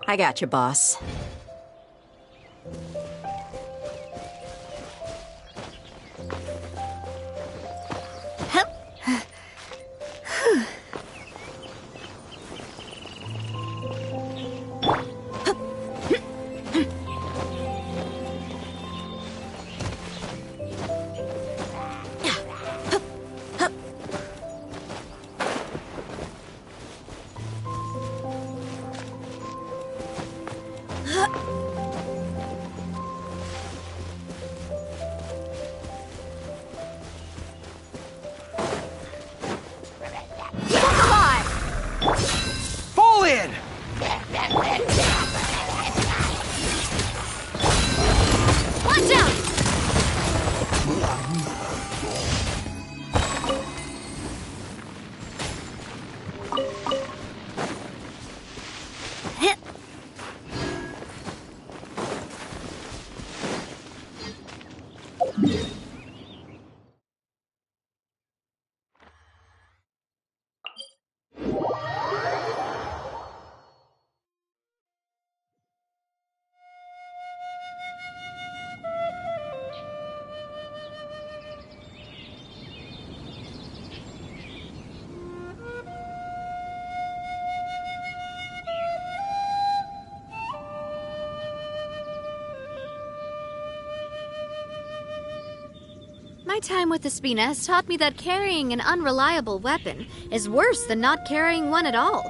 I got you, boss. Fall in! Watch out! My time with Espina has taught me that carrying an unreliable weapon is worse than not carrying one at all.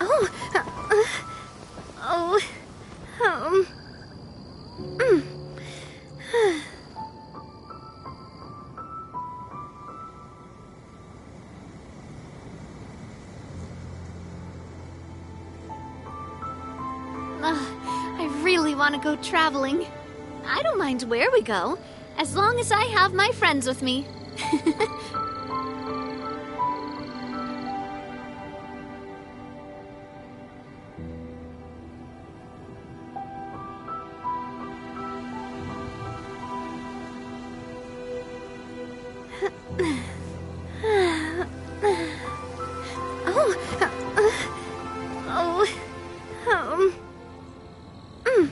Oh. Oh. Mm. I really want to go traveling. I don't mind where we go, as long as I have my friends with me. Oh. Um. Mm.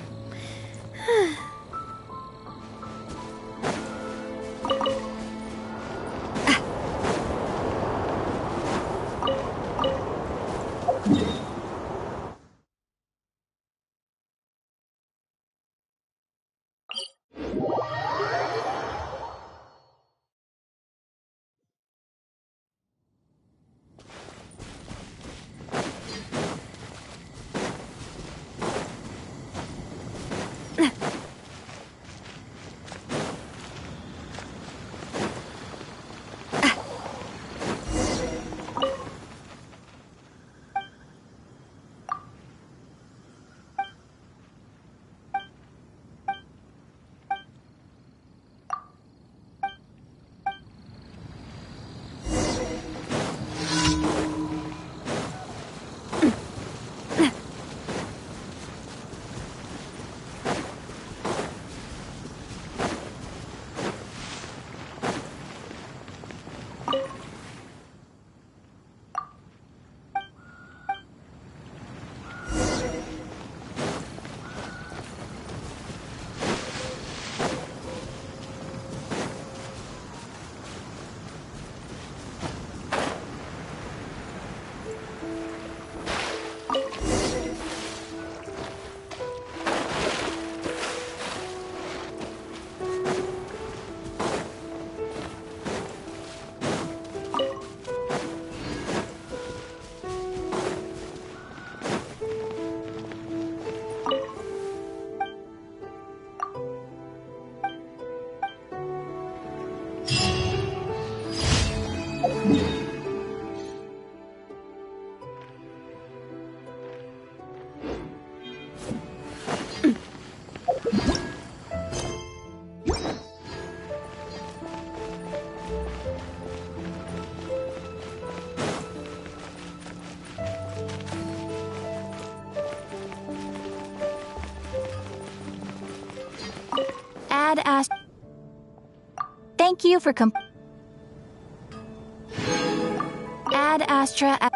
Ad Ast. Thank you for Ad Astra.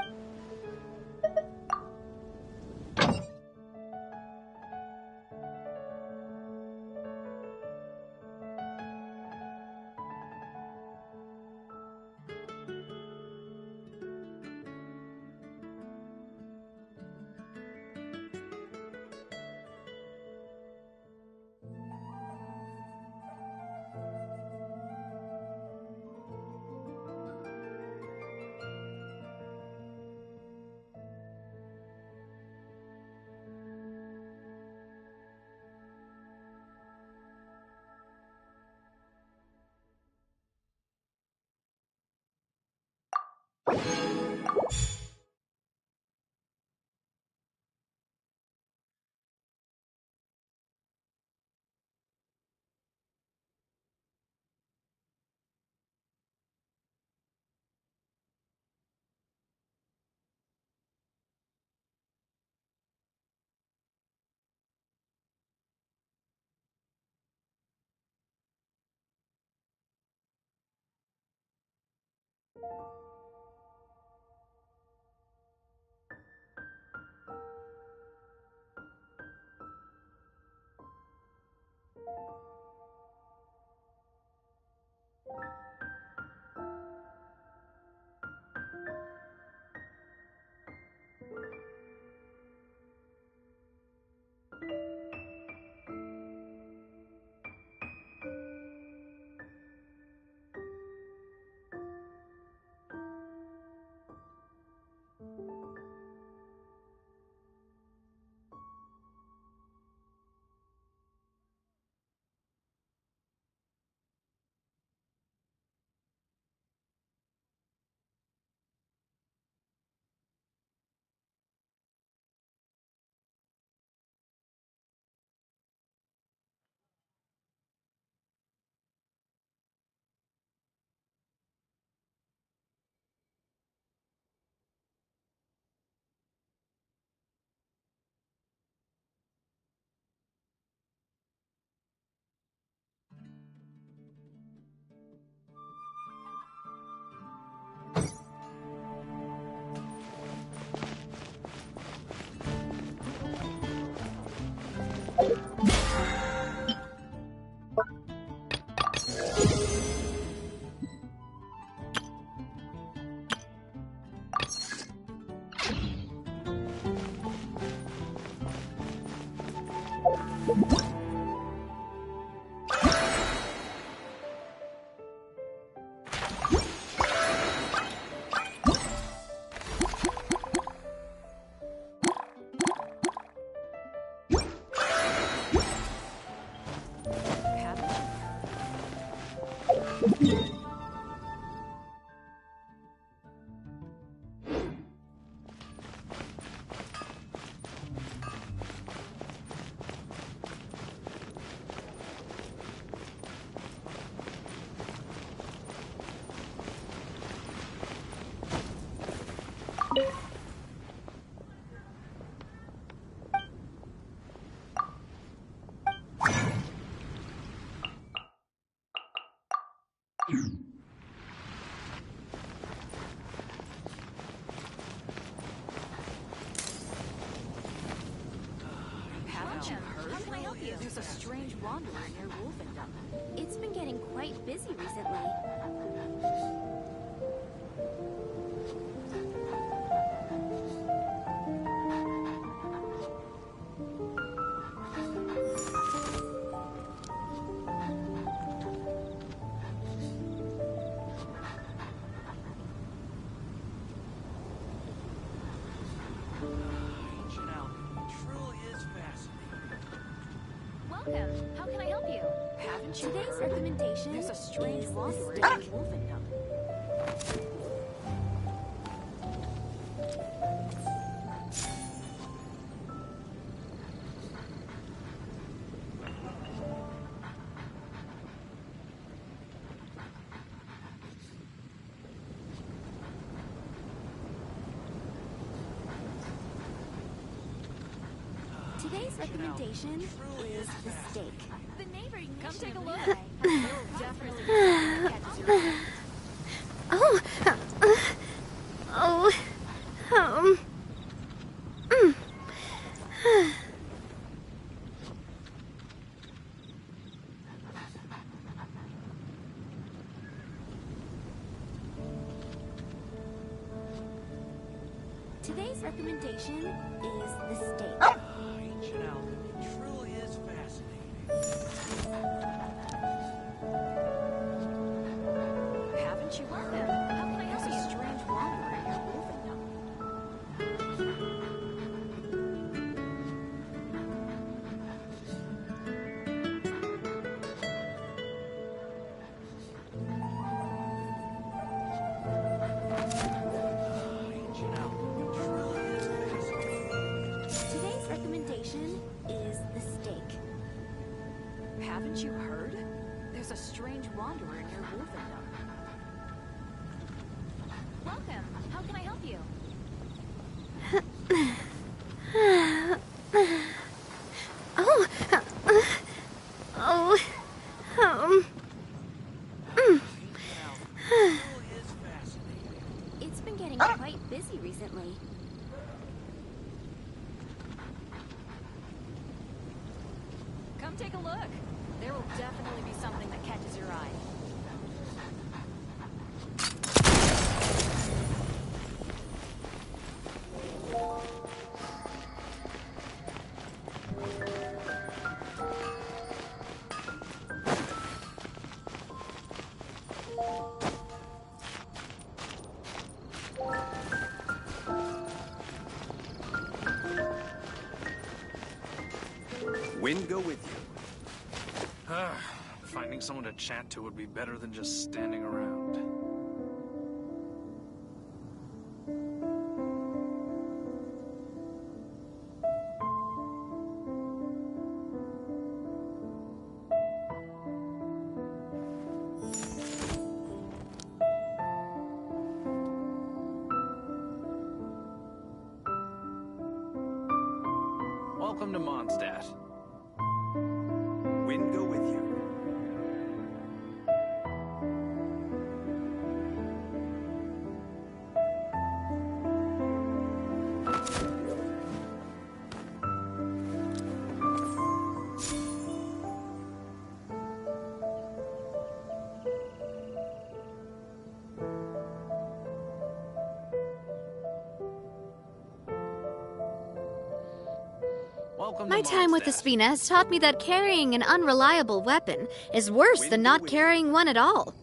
There's a strange wanderer near Wolfendom. It's been getting quite busy recently. Welcome. How can I help you? Haven't you Today's heard? Recommendation There's a strange is wanderer the near stick. Wolfendom. Today's recommendation is the steak. The neighboring Come mission take a of look. Relay has definitely something that catches your eye. Oh, oh, um, mm. Today's recommendation is the steak. Ancient Alchemy truly is fascinating. Haven't you heard? How can I help you? There's a strange wanderer near Wolfendom. Ancient Alchemy truly is fascinating. Today's recommendation is the steak. Haven't you heard? There's a strange wanderer near Wolfendom. Welcome. How can I help you? Oh, oh, Ancient um, Alchemy truly is fascinating. it's been getting quite busy recently. Come take a look. There will definitely be something that catches your eye. Wind go with you. Finding someone to chat to would be better than just standing around. Welcome to Mondstadt. Wind go with you. Welcome My to time with the Mondstadt. Spina has taught me that carrying an unreliable weapon is worse than not carrying one at all.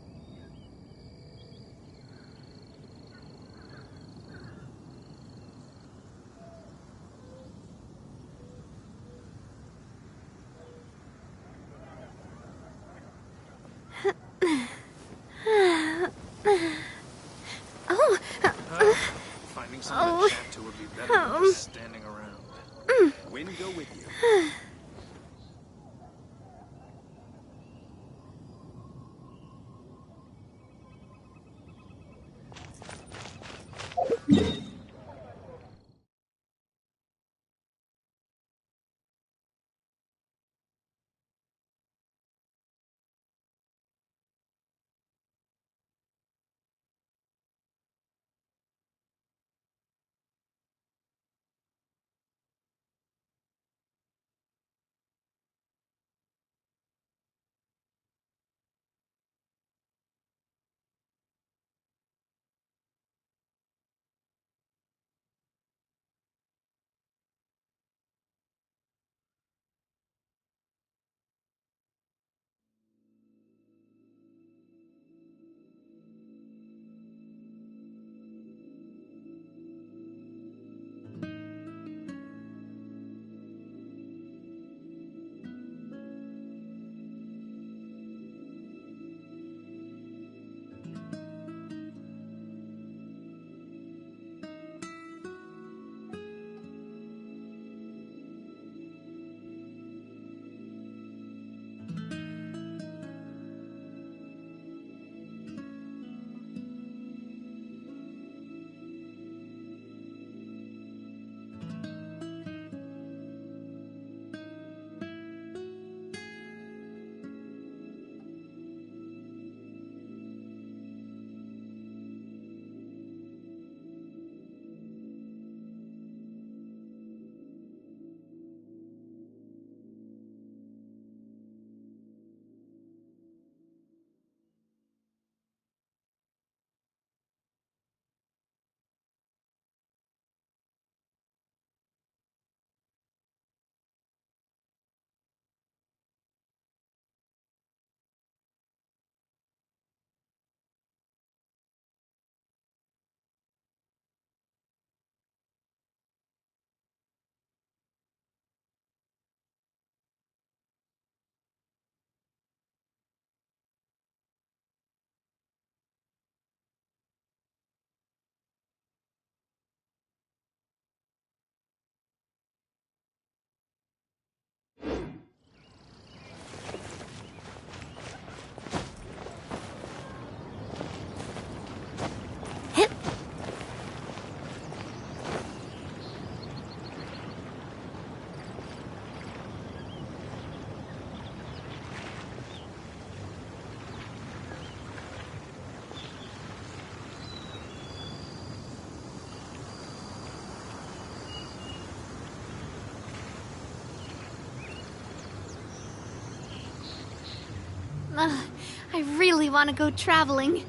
I really want to go traveling.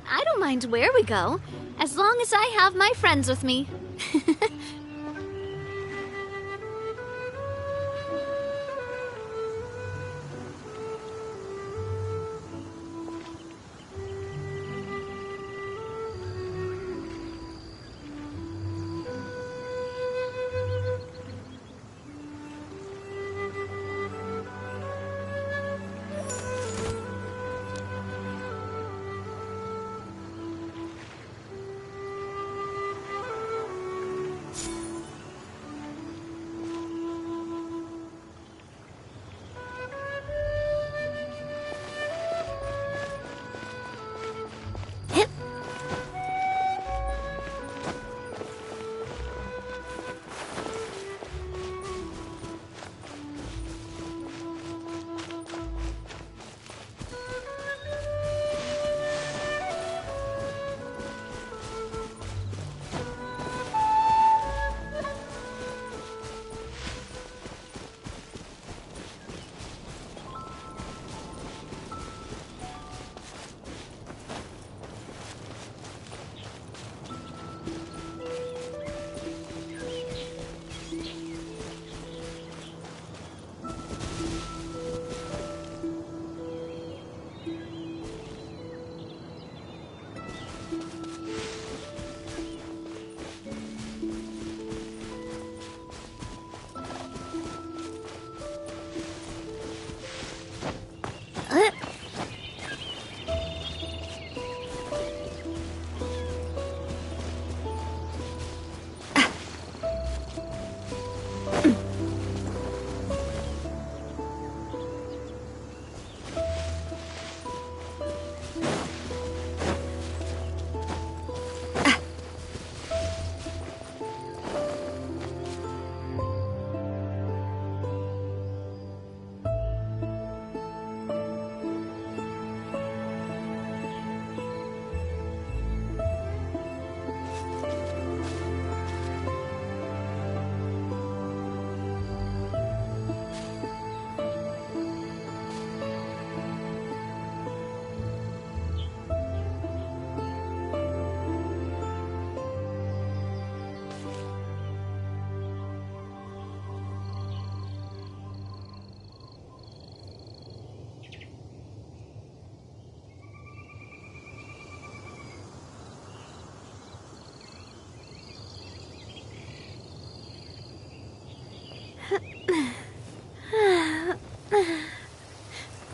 I don't mind where we go, as long as I have my friends with me.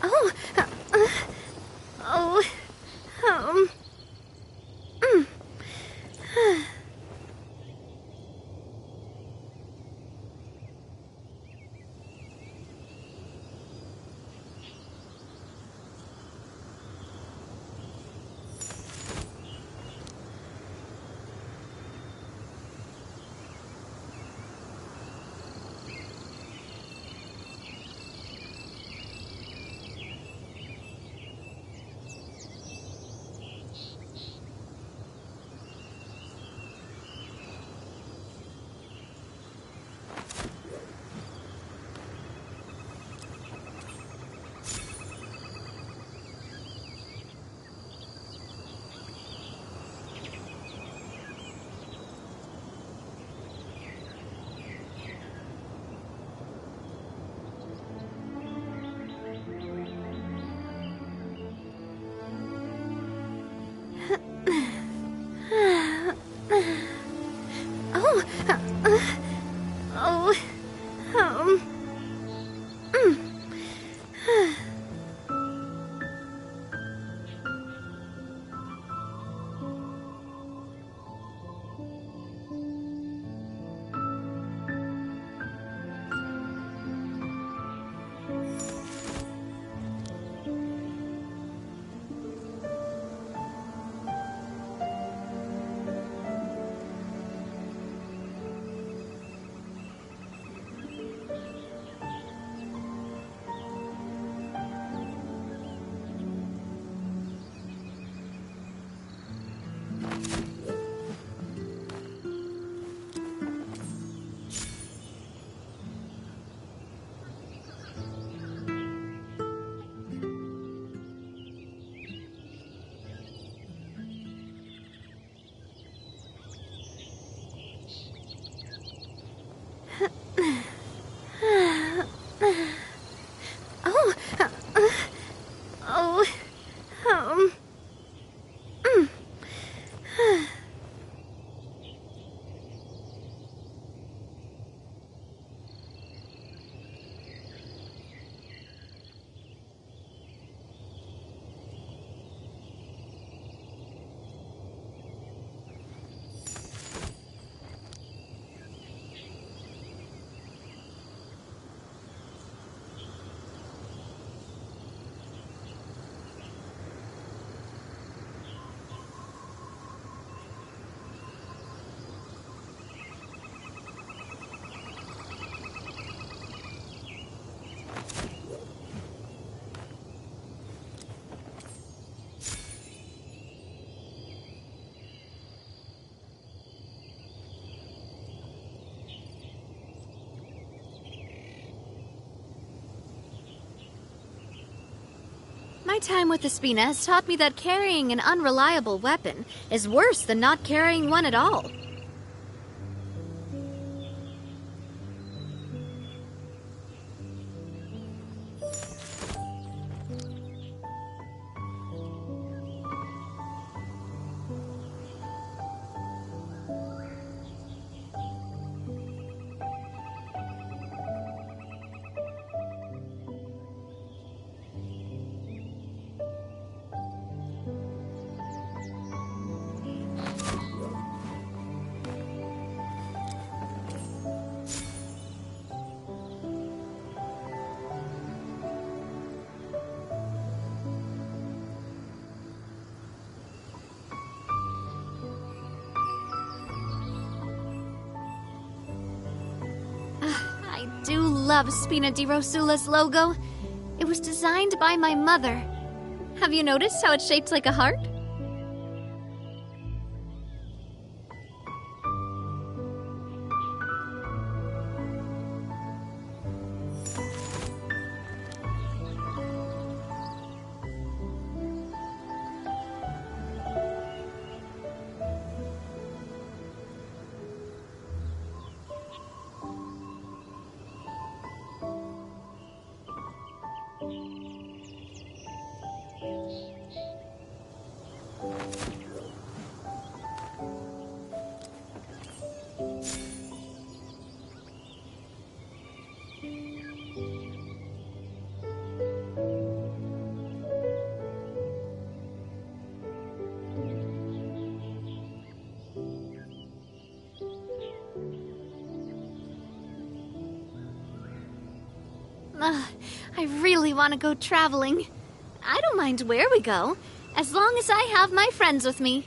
Oh, oh, um, oh, oh, um, My time with the Spina has taught me that carrying an unreliable weapon is worse than not carrying one at all. I do love Spina di Rosula's logo. It was designed by my mother. Have you noticed how it's shaped like a heart? I really want to go traveling. I don't mind where we go, as long as I have my friends with me.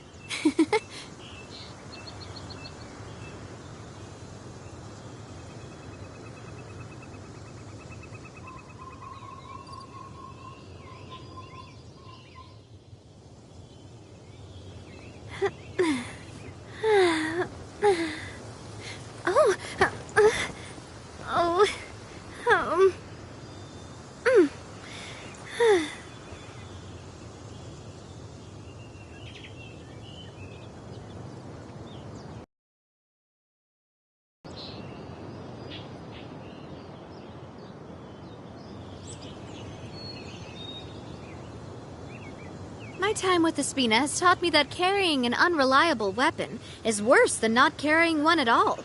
Oh, oh, My time with the Spina has taught me that carrying an unreliable weapon is worse than not carrying one at all.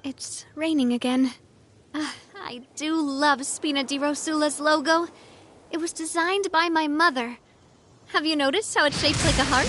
It's raining again. I do love Spina di Rosula's logo. It was designed by my mother. Have you noticed how it's shaped like a heart?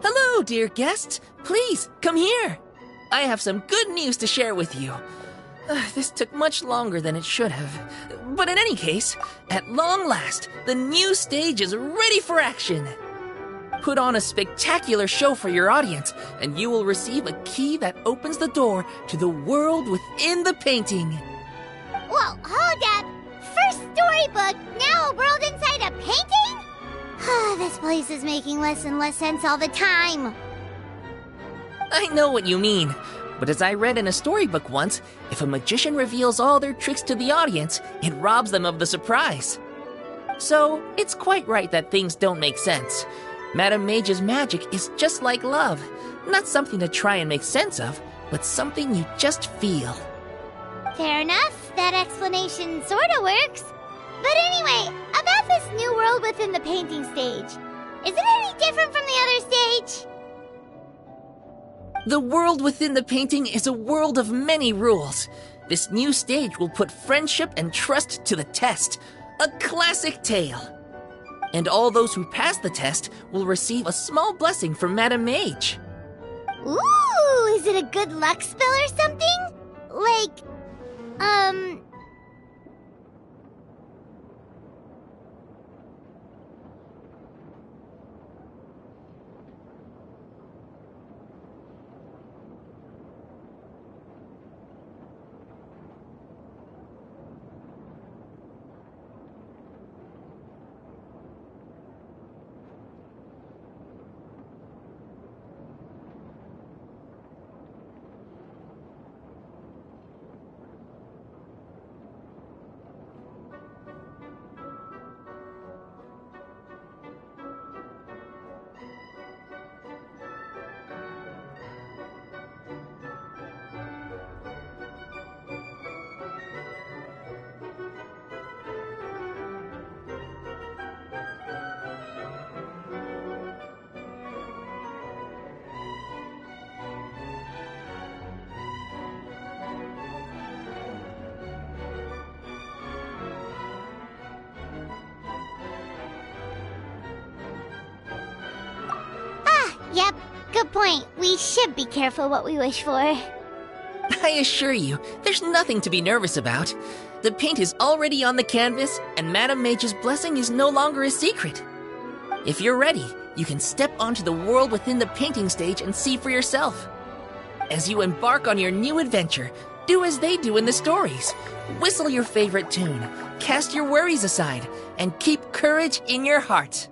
Hello, dear guests. Please, come here. I have some good news to share with you. This took much longer than it should have. But in any case, at long last, the new stage is ready for action. put on a spectacular show for your audience, and you will receive a key that opens the door to the world within the painting. Whoa, hold up! First storybook, now a world inside a painting? This place is making less and less sense all the time. I know what you mean, but as I read in a storybook once, if a magician reveals all their tricks to the audience, it robs them of the surprise. So, it's quite right that things don't make sense. Madame Mage's magic is just like love. Not something to try and make sense of, but something you just feel. Fair enough, that explanation sorta works. But anyway, about this new world within the painting stage. Is it any different from the other stage? The world within the painting is a world of many rules. This new stage will put friendship and trust to the test. A classic tale. And all those who pass the test will receive a small blessing from Madame Mage. Ooh, is it a good luck spell or something? Like, yep, good point. We should be careful what we wish for. I assure you, there's nothing to be nervous about. The paint is already on the canvas, and Madame Mage's blessing is no longer a secret. If you're ready, you can step onto the world within the painting stage and see for yourself. As you embark on your new adventure, do as they do in the stories. Whistle your favorite tune, cast your worries aside, and keep courage in your heart.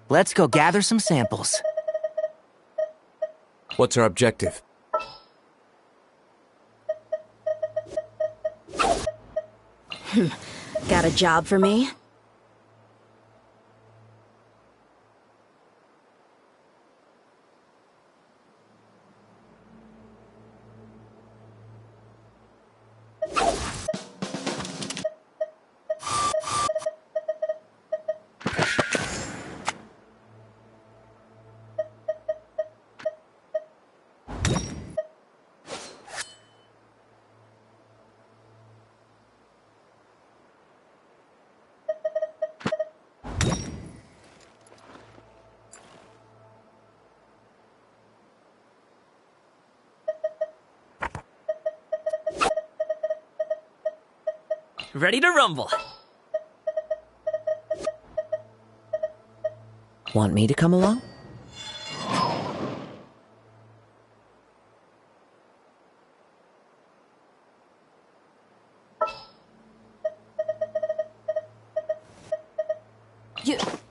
Let's go gather some samples. What's our objective? Got a job for me? Ready to rumble. Want me to come along?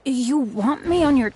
You want me on your...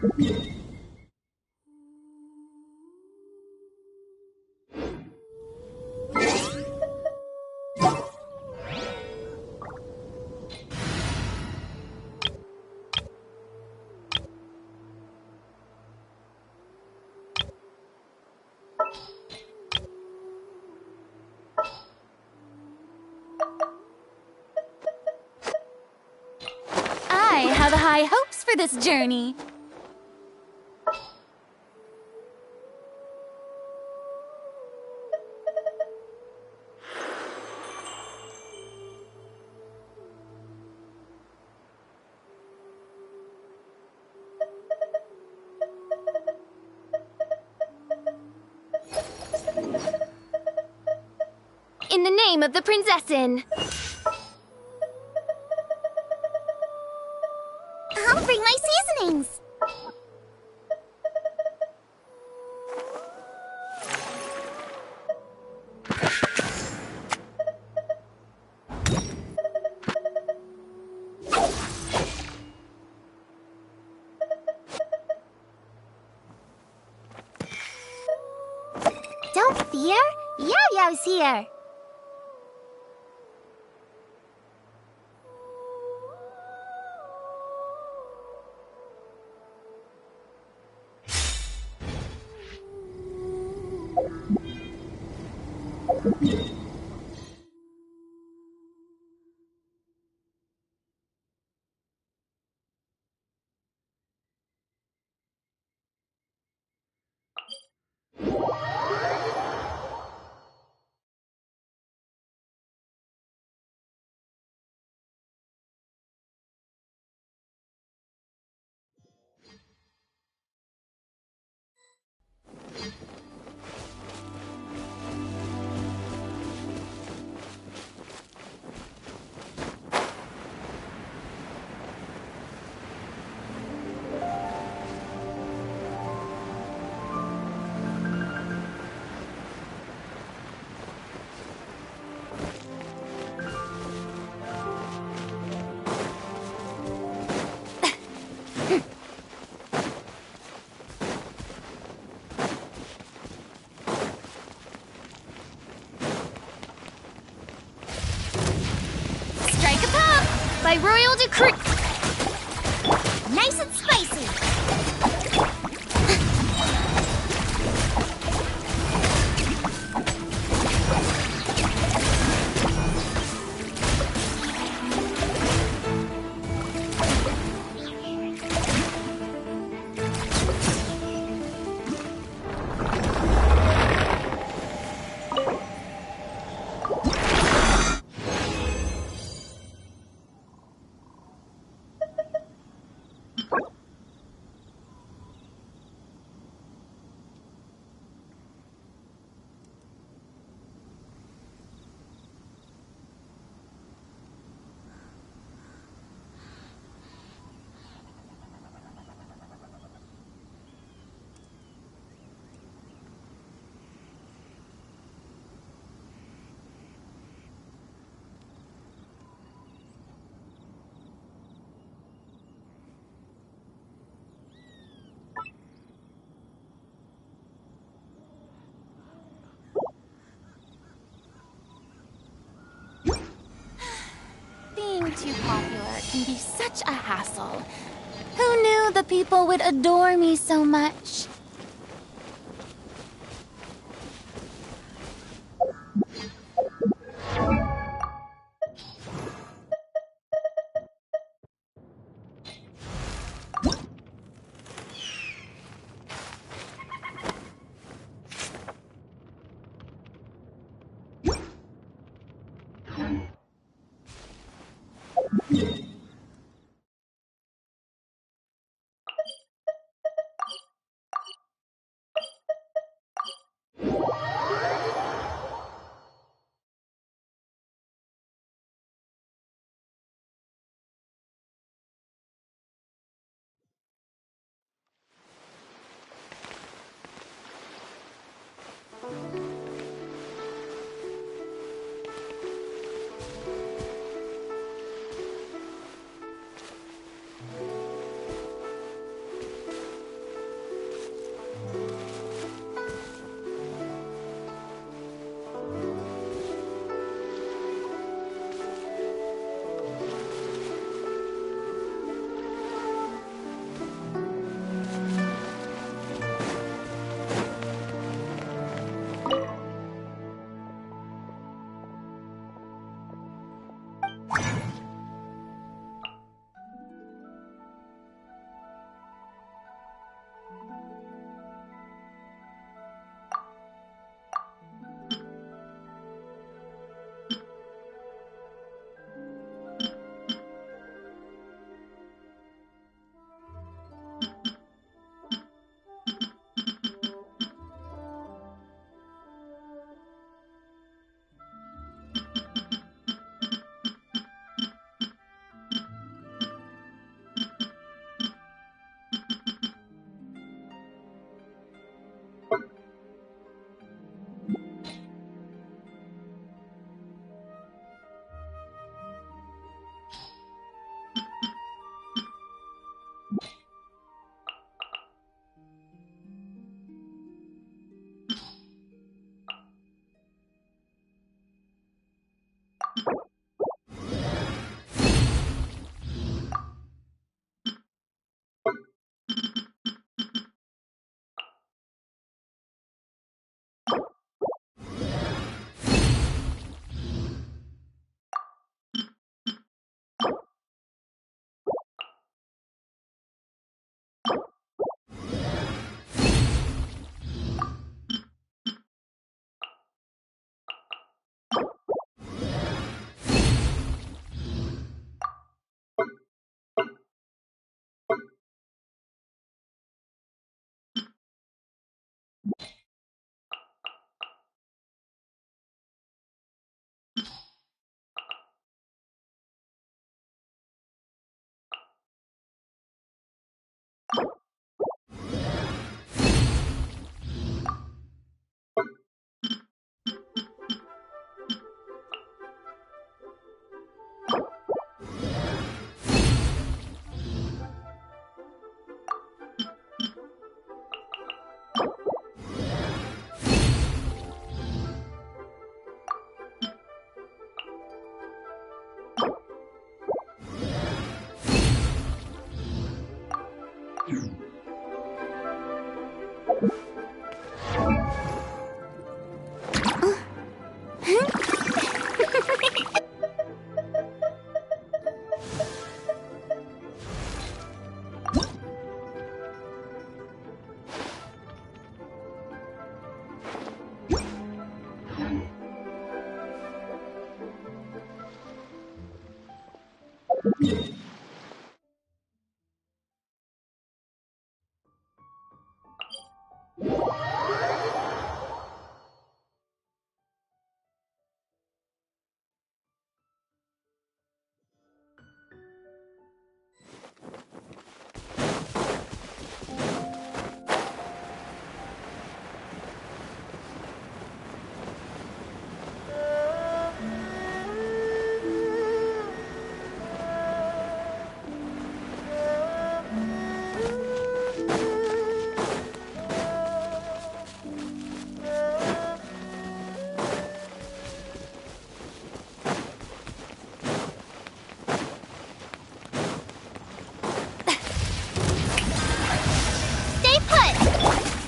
I have high hopes for this journey. In the name of the Prinzessin. I'll bring my seasonings. Don't fear. Yo-Yo's here. Strike a pop by royal decree. Nice and spicy. Being too popular can be such a hassle. Who knew the people would adore me so much?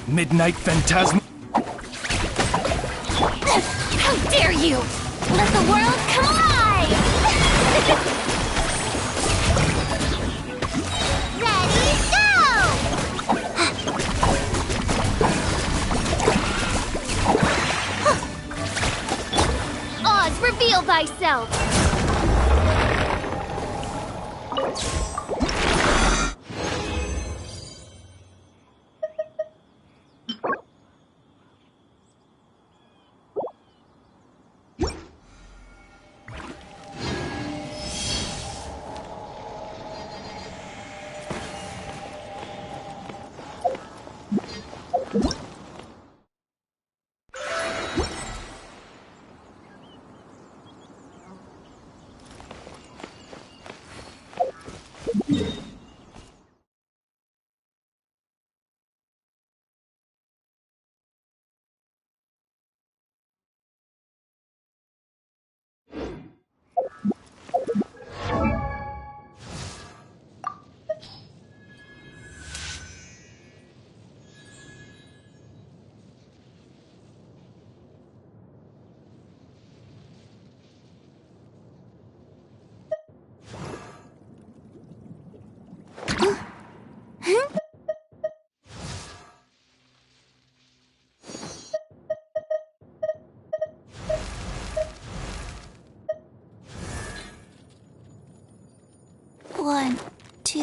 Midnight Phantasm. How dare you! Let the world come alive! Ready, go! Oz, reveal thyself! One, two.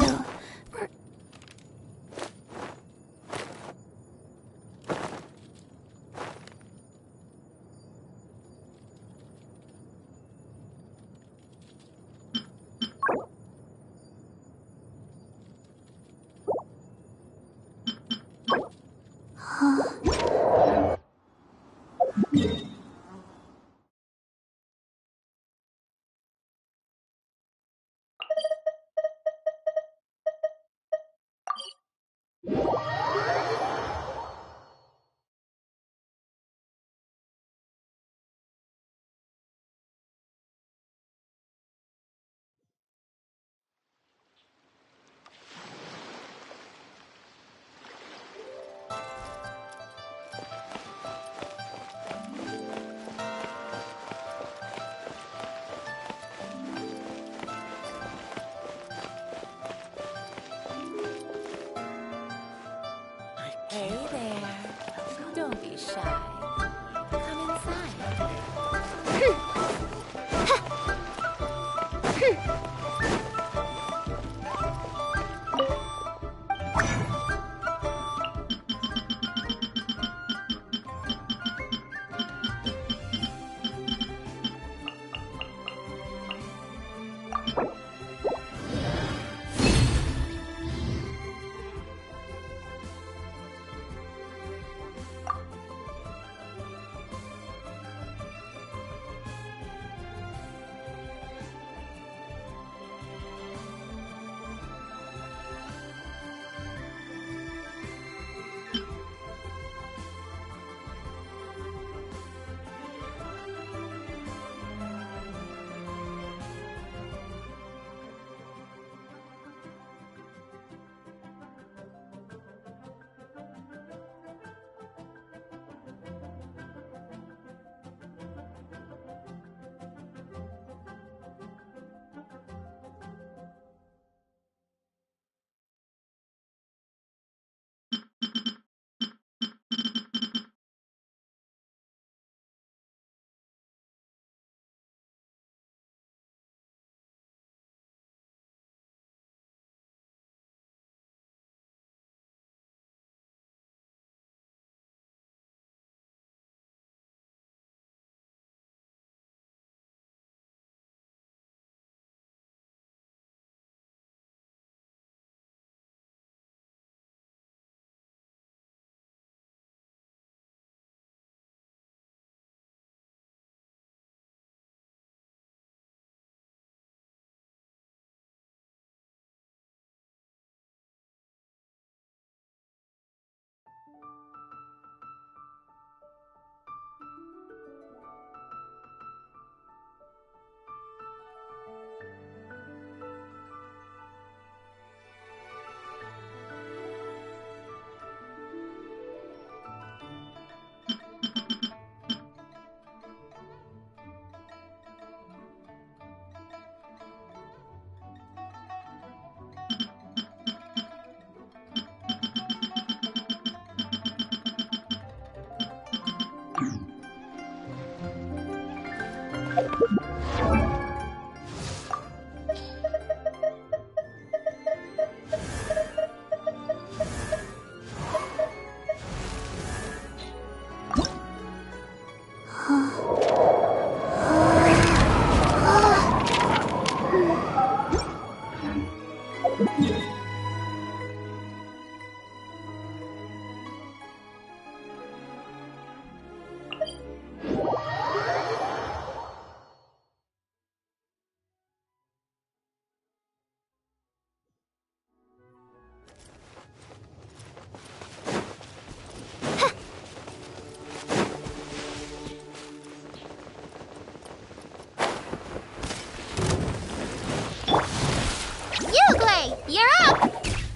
Uglay, you're up!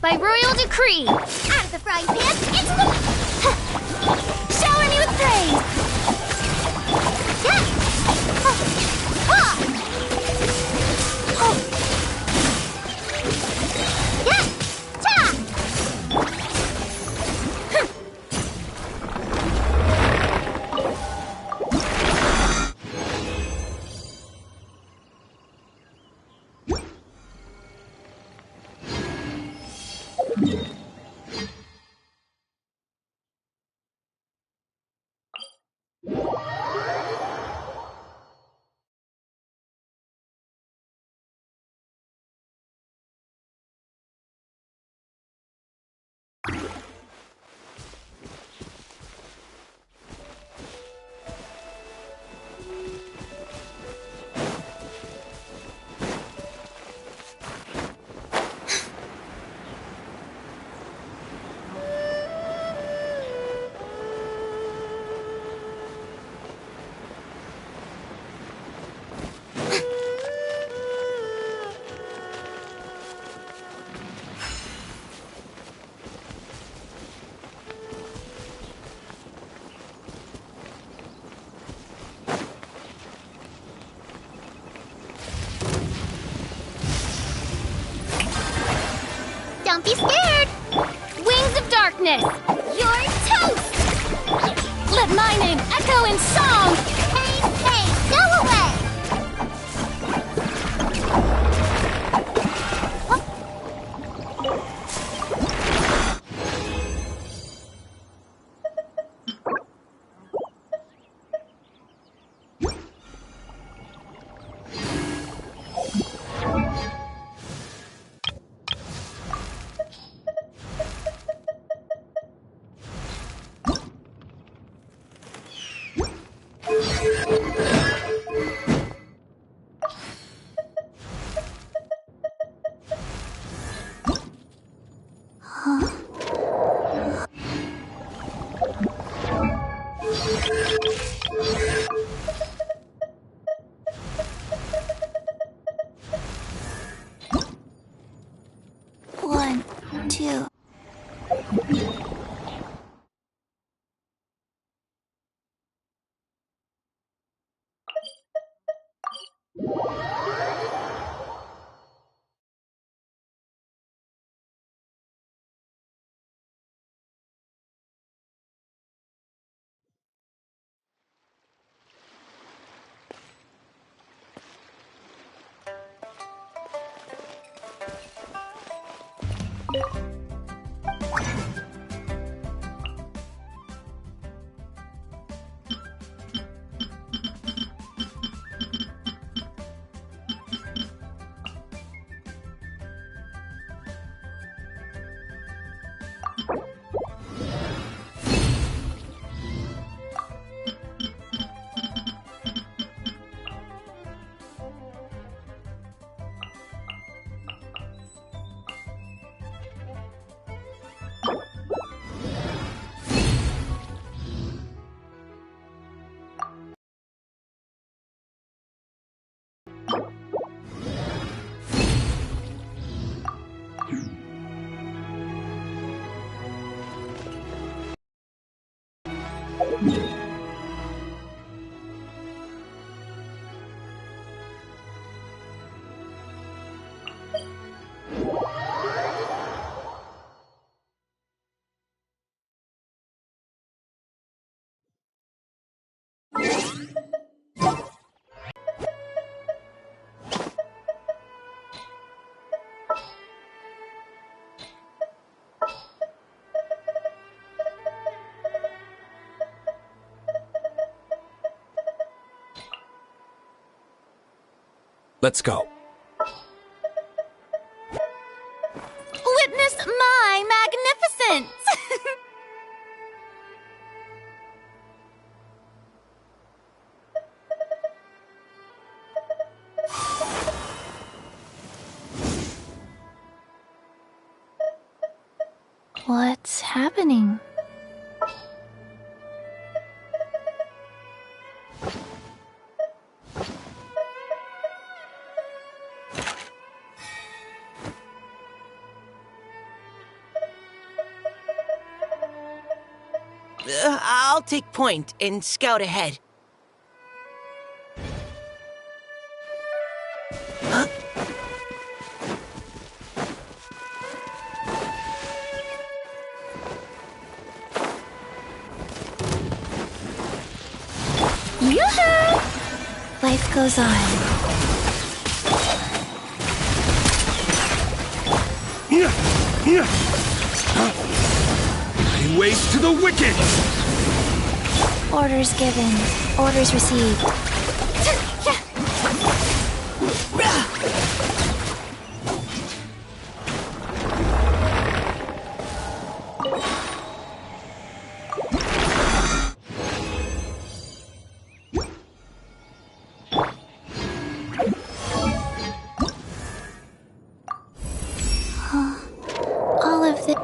By royal decree, Out of the frying pan, into the... shower me with praise! Yeah! Yeah! Ta! Don't be scared! Wings of darkness, You're toast! let my name echo in song! Hey, hey, go away! One, two. Let's go. What's happening? I'll take point and scout ahead. Yoo-hoo! Life goes on. Lay waste to the wicked! Orders given. Orders received. All of the...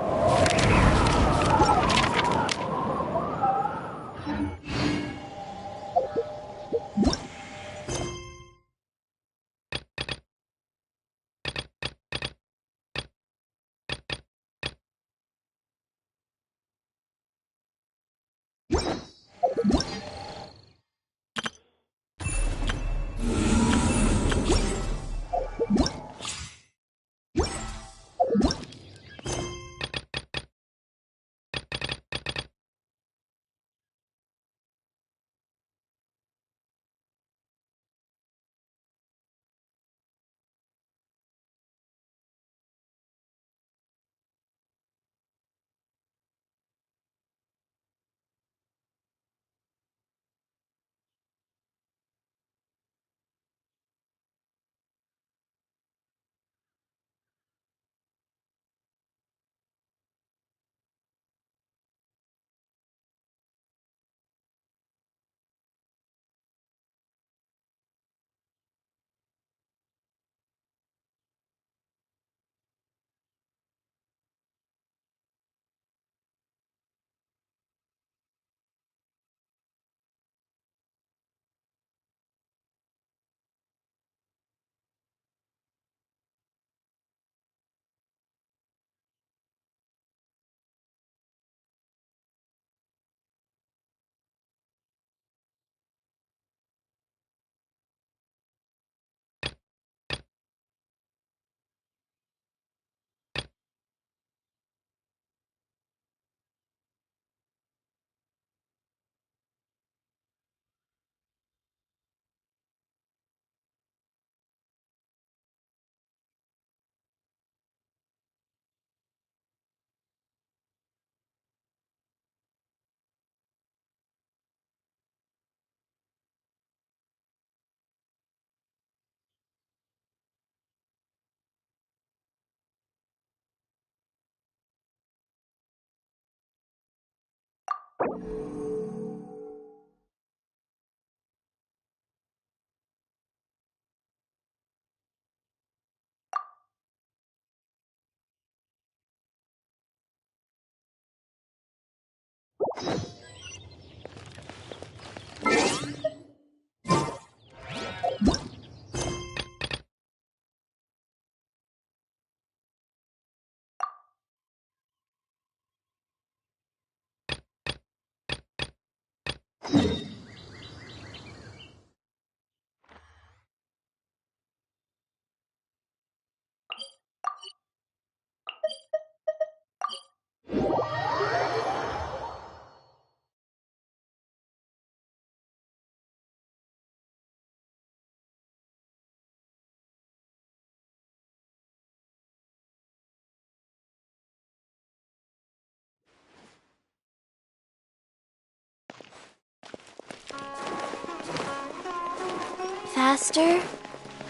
Faster?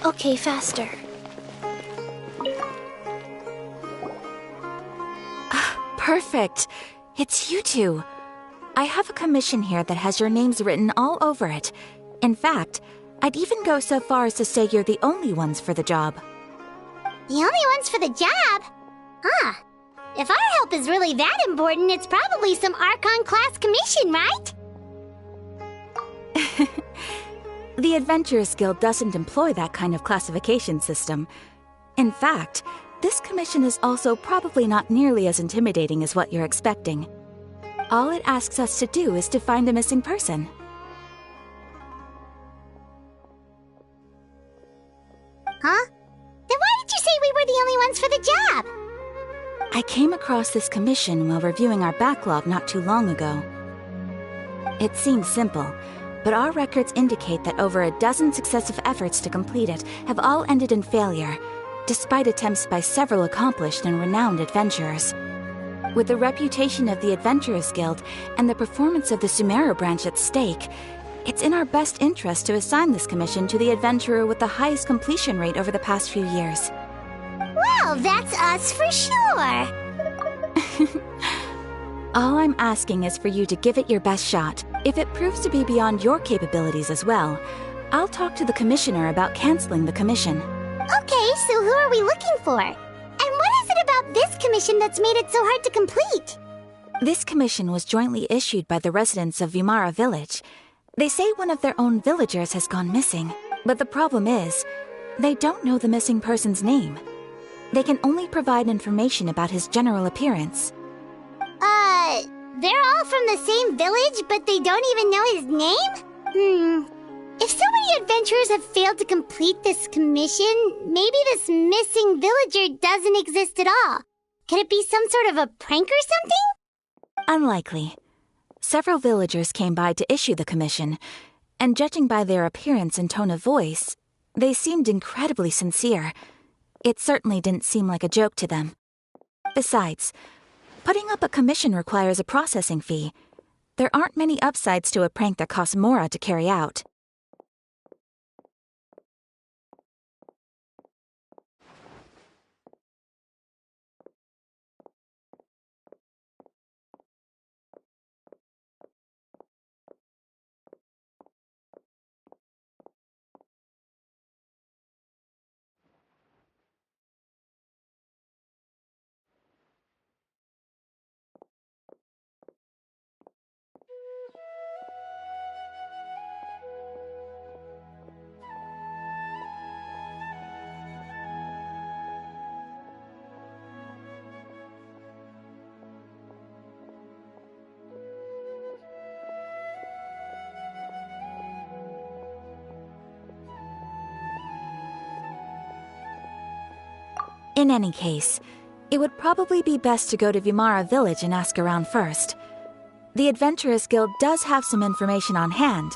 Okay, faster. Perfect. It's you two. I have a commission here that has your names written all over it. In fact, I'd even go so far as to say you're the only ones for the job. The only ones for the job? Huh. If our help is really that important, it's probably some Archon class commission, right? The Adventurers Guild doesn't employ that kind of classification system. In fact, this commission is also probably not nearly as intimidating as what you're expecting. All it asks us to do is to find a missing person. Huh? Then why did you say we were the only ones for the job? I came across this commission while reviewing our backlog not too long ago. It seems simple, but our records indicate that over a dozen successive efforts to complete it have all ended in failure, despite attempts by several accomplished and renowned adventurers. With the reputation of the Adventurers Guild and the performance of the Sumeru branch at stake, it's in our best interest to assign this commission to the adventurer with the highest completion rate over the past few years. Well, that's us for sure. All I'm asking is for you to give it your best shot. If it proves to be beyond your capabilities as well, I'll talk to the commissioner about canceling the commission. Okay, so who are we looking for? And what is it about this commission that's made it so hard to complete? This commission was jointly issued by the residents of Vimara Village. They say one of their own villagers has gone missing, but the problem is, they don't know the missing person's name. They can only provide information about his general appearance. They're all from the same village, but they don't even know his name? If so many adventurers have failed to complete this commission, maybe this missing villager doesn't exist at all. Could it be some sort of a prank or something? Unlikely. Several villagers came by to issue the commission, and judging by their appearance and tone of voice, they seemed incredibly sincere. It certainly didn't seem like a joke to them. Besides, putting up a commission requires a processing fee. There aren't many upsides to a prank that costs Mora to carry out. In any case, it would probably be best to go to Vimara Village and ask around first. The Adventurers Guild does have some information on hand,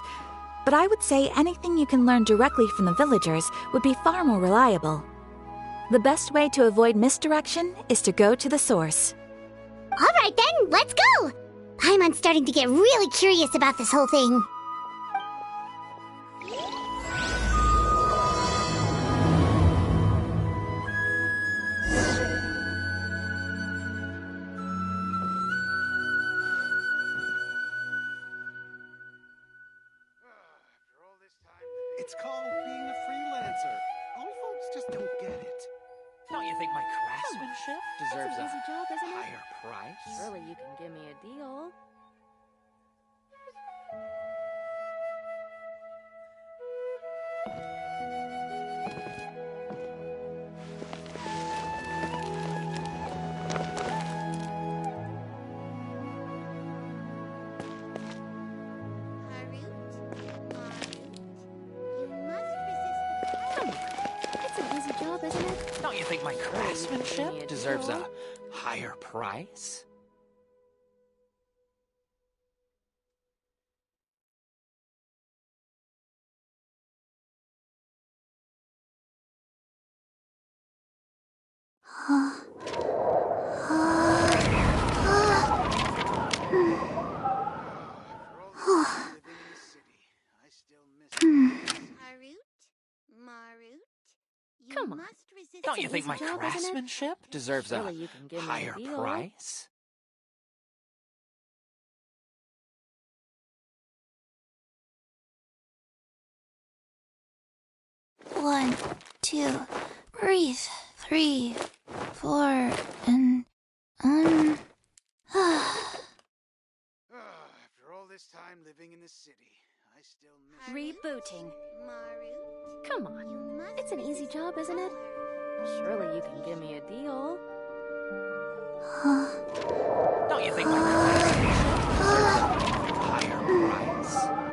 but I would say anything you can learn directly from the villagers would be far more reliable. The best way to avoid misdirection is to go to the source. All right then, let's go! Paimon's starting to get really curious about this whole thing. It's called being a freelancer. Old folks just don't get it. Don't you think my craftsmanship deserves It's an easy job, isn't it? higher price? Surely you can give me a deal. 'Craftsmanship deserves a higher price? Come on. Don't you think my job, craftsmanship deserves Surely a you can give me a higher deal. price? One, two, breathe. 3, 4, and... living in the city. I still miss Rebooting. Come on. It's an easy job, isn't it? Surely you can give me a deal. Don't you think my capacity deserves a higher price?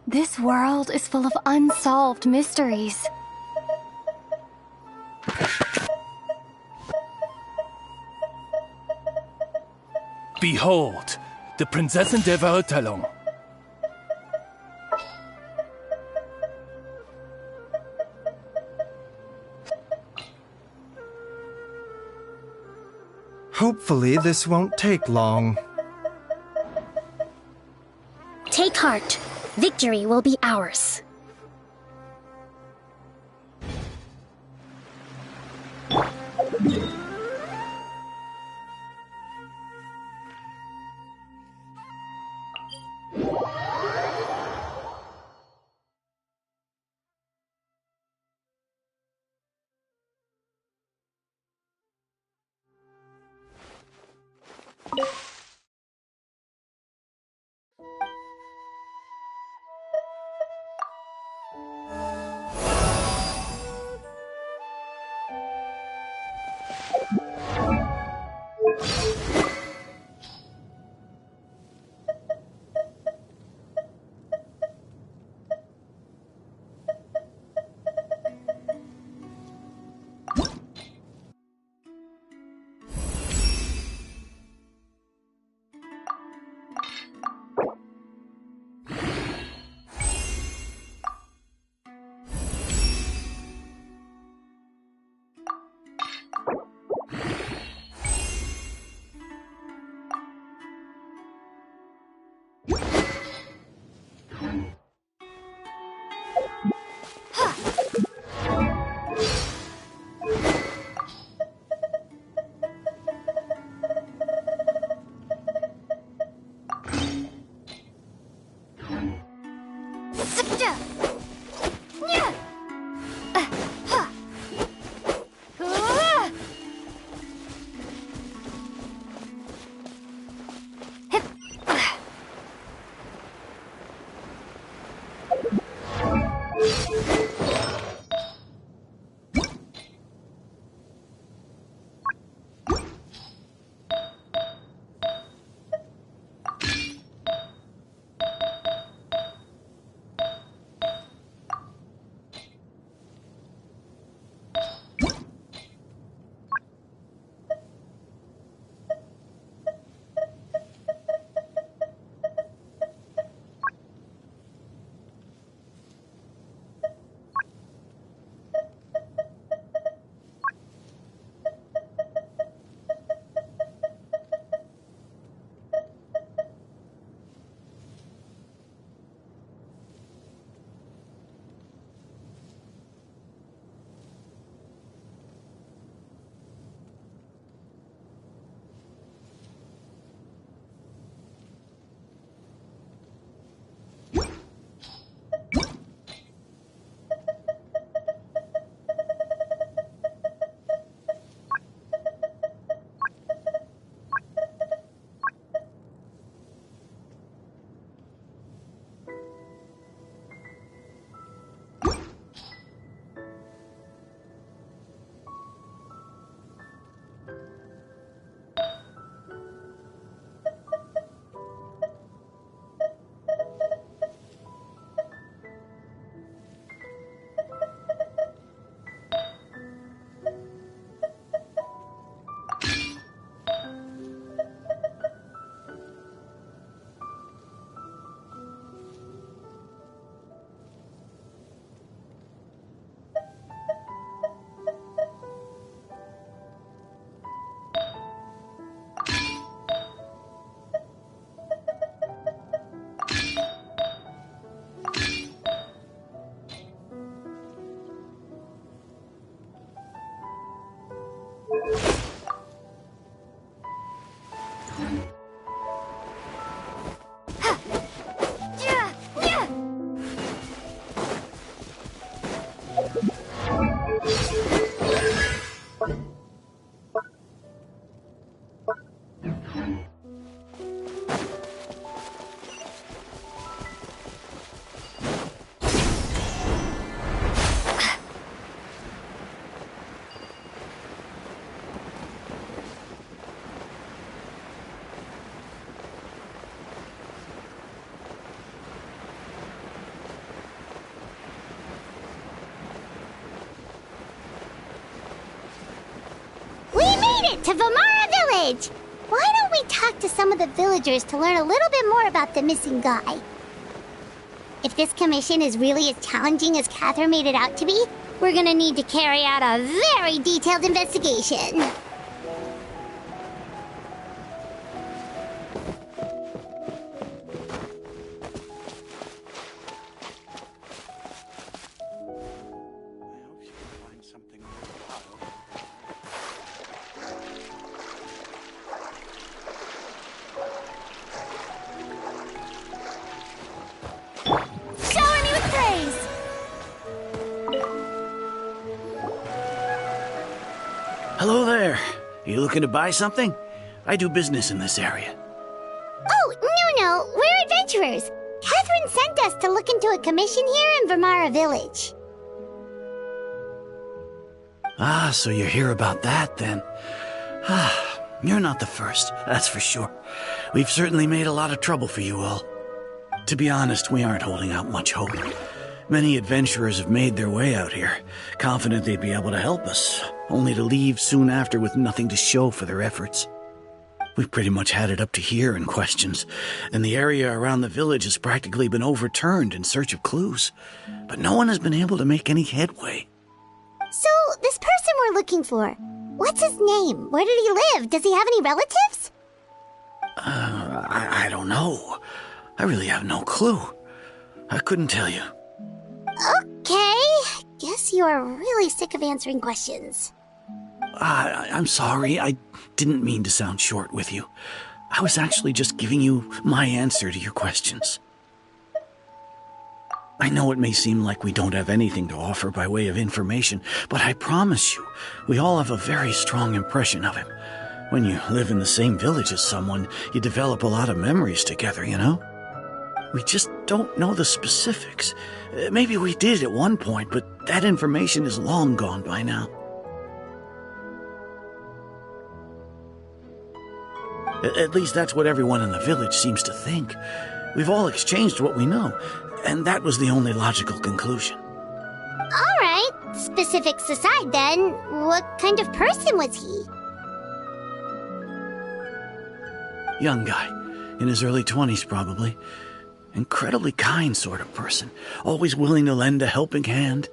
This world is full of unsolved mysteries. Behold, the Prinzessin der Verurteilung. Hopefully this won't take long. Take heart. Victory will be ours. To Vamara Village! Why don't we talk to some of the villagers to learn a little bit more about the missing guy? If this commission is really as challenging as Catherine made it out to be, we're gonna need to carry out a very detailed investigation. Hello there. You looking to buy something? I do business in this area. Oh, no, we're adventurers. Catherine sent us to look into a commission here in Vamara Village. Ah, so you hear about that then. You're not the first, that's for sure. We've certainly made a lot of trouble for you all. To be honest, we aren't holding out much hope. Many adventurers have made their way out here, confident they'd be able to help us, only to leave soon after with nothing to show for their efforts. We've pretty much had it up to here in questions, and the area around the village has practically been overturned in search of clues, but no one has been able to make any headway. So, this person we're looking for, what's his name? Where did he live? Does he have any relatives? I don't know. I really have no clue. I couldn't tell you. Okay, guess you are really sick of answering questions. I'm sorry, I didn't mean to sound short with you. I was actually just giving you my answer to your questions. I know it may seem like we don't have anything to offer by way of information, but I promise you, we all have a very strong impression of him. When you live in the same village as someone, you develop a lot of memories together, you know? We just don't know the specifics. Maybe we did at one point, but that information is long gone by now. At least that's what everyone in the village seems to think. We've all exchanged what we know, and that was the only logical conclusion. All right, specifics aside then, what kind of person was he? Young guy, in his early 20s probably. Incredibly kind sort of person, always willing to lend a helping hand.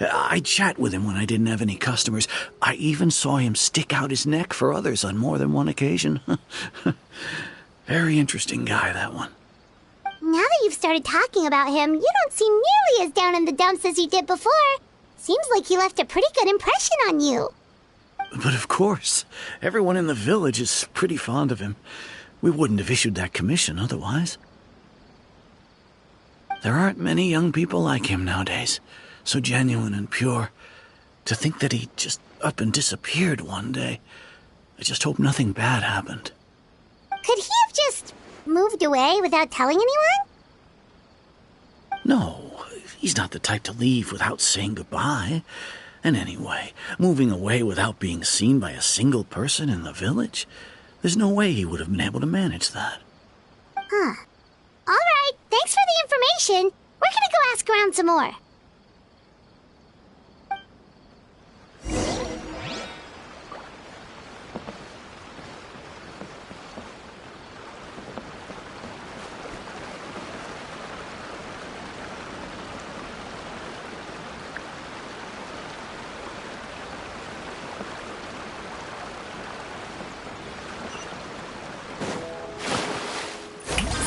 I'd chat with him when I didn't have any customers. I even saw him stick out his neck for others on more than one occasion. Very interesting guy, that one. Now that you've started talking about him, you don't seem nearly as down in the dumps as you did before. Seems like he left a pretty good impression on you. But of course, everyone in the village is pretty fond of him. We wouldn't have issued that commission otherwise. There aren't many young people like him nowadays, so genuine and pure. To think that he just up and disappeared one day. I just hope nothing bad happened. Could he have just moved away without telling anyone? No, he's not the type to leave without saying goodbye. And anyway, moving away without being seen by a single person in the village, there's no way he would have been able to manage that. Huh. All right, thanks for the information. We're gonna go ask around some more.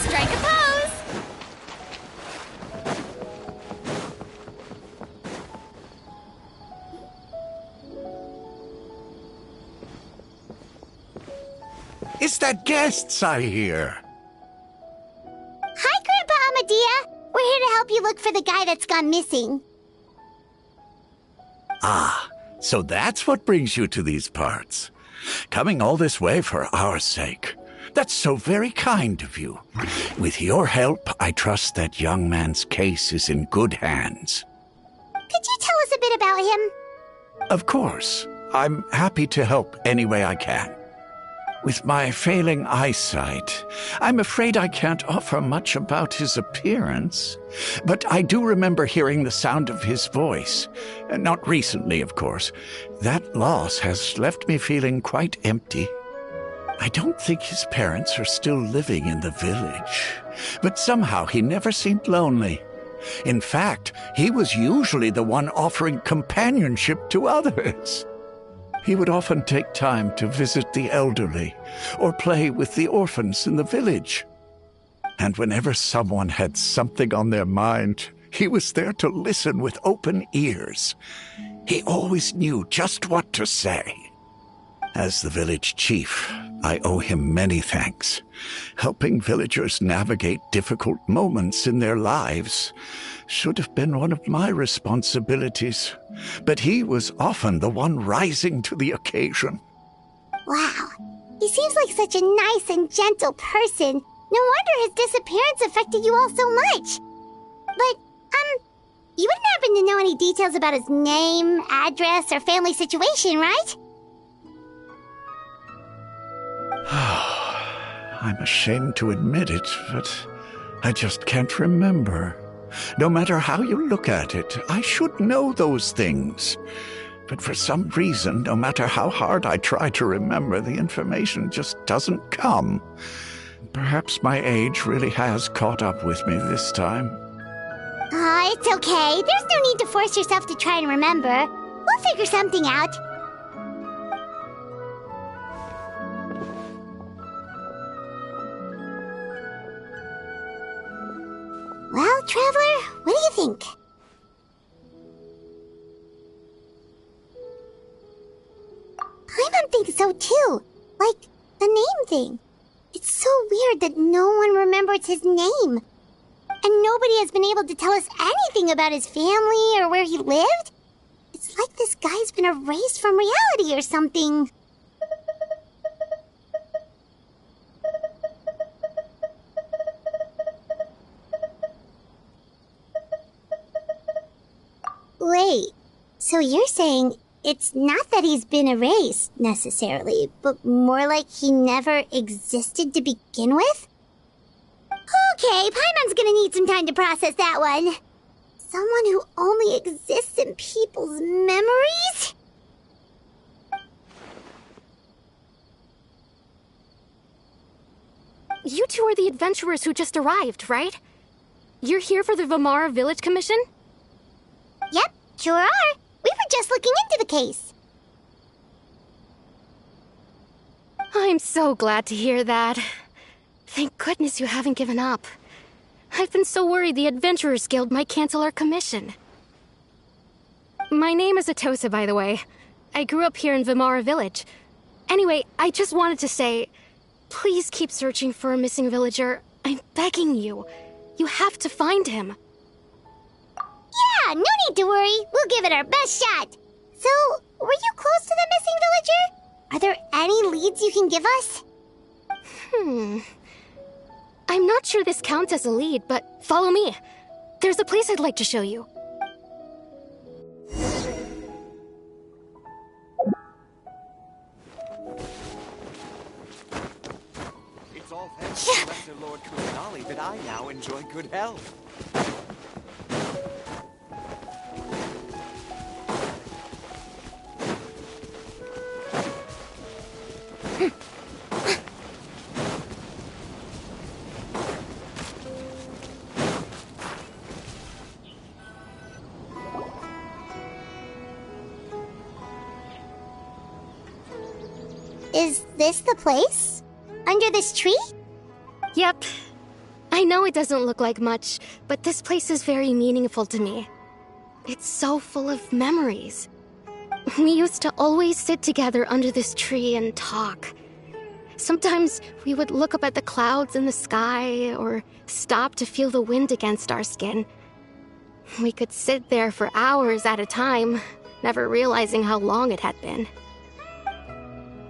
Strike a pose! Is that guests I hear? Hi, Grandpa Amadea. We're here to help you look for the guy that's gone missing. Ah, so that's what brings you to these parts. Coming all this way for our sake. That's so very kind of you. With your help, I trust that young man's case is in good hands. Could you tell us a bit about him? Of course. I'm happy to help any way I can. With my failing eyesight, I'm afraid I can't offer much about his appearance. But I do remember hearing the sound of his voice. Not recently, of course. That loss has left me feeling quite empty. I don't think his parents are still living in the village. But somehow he never seemed lonely. In fact, he was usually the one offering companionship to others. He would often take time to visit the elderly or play with the orphans in the village. And whenever someone had something on their mind, he was there to listen with open ears. He always knew just what to say. As the village chief, I owe him many thanks. Helping villagers navigate difficult moments in their lives should have been one of my responsibilities, but he was often the one rising to the occasion. Wow, he seems like such a nice and gentle person. No wonder his disappearance affected you all so much. But, you wouldn't happen to know any details about his name, address, or family situation, right? I'm ashamed to admit it, but I just can't remember. No matter how you look at it, I should know those things. But for some reason, no matter how hard I try to remember, the information just doesn't come. Perhaps my age really has caught up with me this time. It's okay. There's no need to force yourself to try and remember. We'll figure something out. Well, Traveler, what do you think? Paimon thinks so too. Like, the name thing. It's so weird that no one remembers his name. And nobody has been able to tell us anything about his family or where he lived. It's like this guy's been erased from reality or something. Wait, so you're saying it's not that he's been erased, necessarily, but more like he never existed to begin with? Okay, Paimon's gonna need some time to process that one. Someone who only exists in people's memories? You two are the adventurers who just arrived, right? You're here for the Vamara Village Commission? Yep, sure are. We were just looking into the case. I'm so glad to hear that. Thank goodness you haven't given up. I've been so worried the Adventurers Guild might cancel our commission. My name is Atosa, by the way. I grew up here in Vamara Village. Anyway, I just wanted to say, please keep searching for a missing villager. I'm begging you. You have to find him. Yeah, no need to worry. We'll give it our best shot. So, were you close to the missing villager? Are there any leads you can give us? I'm not sure this counts as a lead, but follow me. There's a place I'd like to show you. It's all thanks to Lesser Lord Kusanali that I now enjoy good health. Is this the place? Under this tree? Yep. I know it doesn't look like much, but this place is very meaningful to me. It's so full of memories. We used to always sit together under this tree and talk. Sometimes we would look up at the clouds in the sky or stop to feel the wind against our skin. We could sit there for hours at a time, never realizing how long it had been.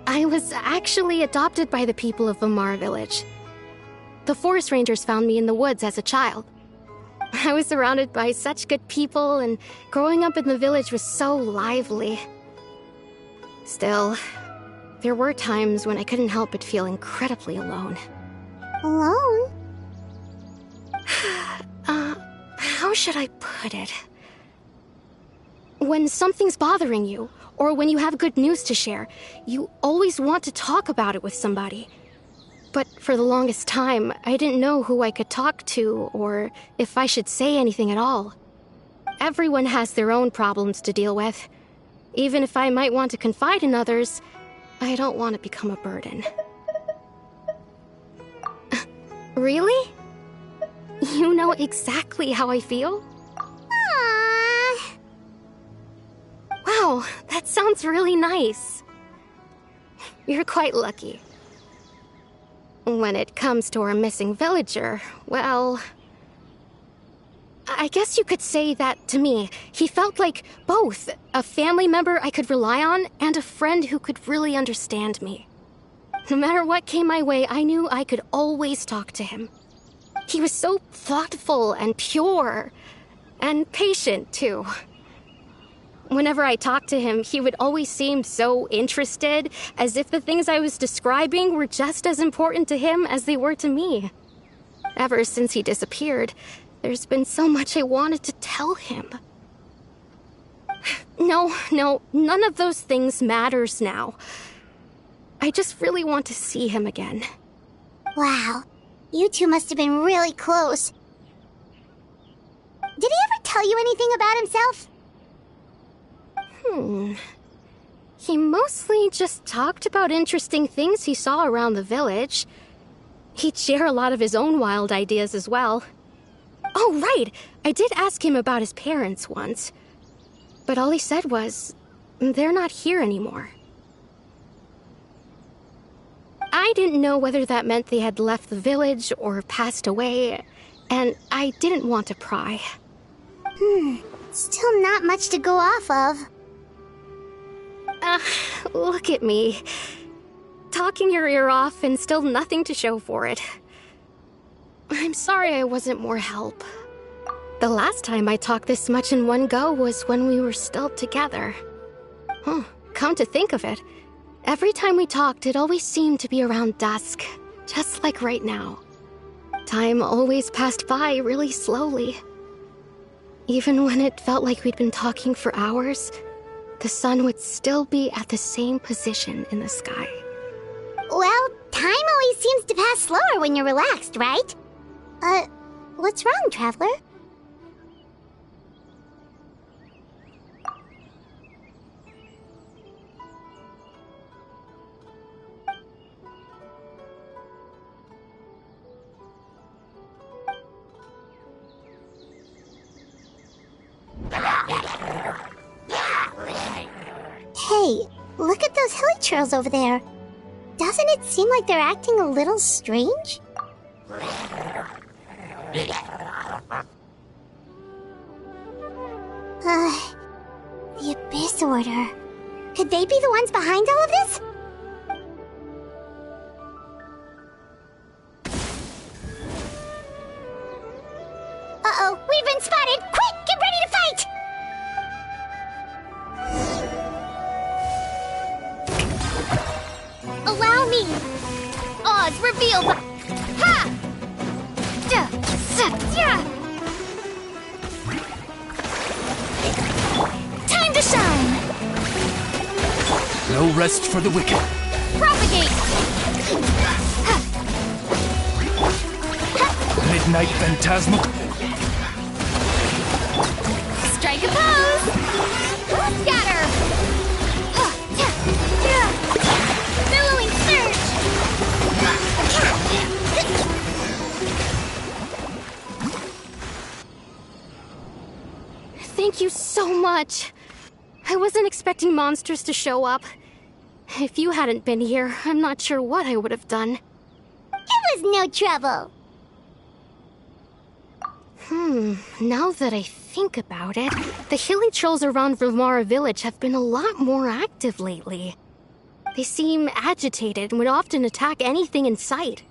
I was actually adopted by the people of Vamar village. The forest rangers found me in the woods as a child. I was surrounded by such good people, and growing up in the village was so lively. Still, there were times when I couldn't help but feel incredibly alone. Alone? How should I put it? When something's bothering you, or when you have good news to share, you always want to talk about it with somebody. But for the longest time, I didn't know who I could talk to, or if I should say anything at all. Everyone has their own problems to deal with. Even if I might want to confide in others, I don't want to become a burden. Really? You know exactly how I feel? Aww. Wow, that sounds really nice. You're quite lucky. When it comes to our missing villager, well, I guess you could say that to me. He felt like both a family member I could rely on and a friend who could really understand me. No matter what came my way, I knew I could always talk to him. He was so thoughtful and pure, and patient, too. Whenever I talked to him, he would always seem so interested, as if the things I was describing were just as important to him as they were to me. Ever since he disappeared, there's been so much I wanted to tell him. No, none of those things matters now. I just really want to see him again. Wow, you two must have been really close. Did he ever tell you anything about himself? He mostly just talked about interesting things he saw around the village. He'd share a lot of his own wild ideas as well. Oh, right! I did ask him about his parents once. But all he said was, they're not here anymore. I didn't know whether that meant they had left the village or passed away, and I didn't want to pry. Still not much to go off of. Look at me. Talking your ear off and still nothing to show for it. I'm sorry I wasn't more help. The last time I talked this much in one go was when we were still together. Come to think of it, every time we talked, it always seemed to be around dusk, just like right now. Time always passed by really slowly. Even when it felt like we'd been talking for hours, the sun would still be at the same position in the sky. Well, time always seems to pass slower when you're relaxed, right? What's wrong, Traveler? Hey, look at those hilly trails over there. Doesn't it seem like they're acting a little strange? The Abyss Order. Could they be the ones behind all of this? Uh-oh, we've been spotted! Quick, get ready to fight! Allow me! Odds revealed! Ha! Time to shine! No rest for the wicked. Propagate! Midnight Phantasmal. Strike a pose! Scatter! Billowing surge! Thank you so much. I wasn't expecting monsters to show up. If you hadn't been here, I'm not sure what I would have done. It was no trouble. Now that I think about it, the hilly trolls around Vimara village have been a lot more active lately. They seem agitated and would often attack anything in sight.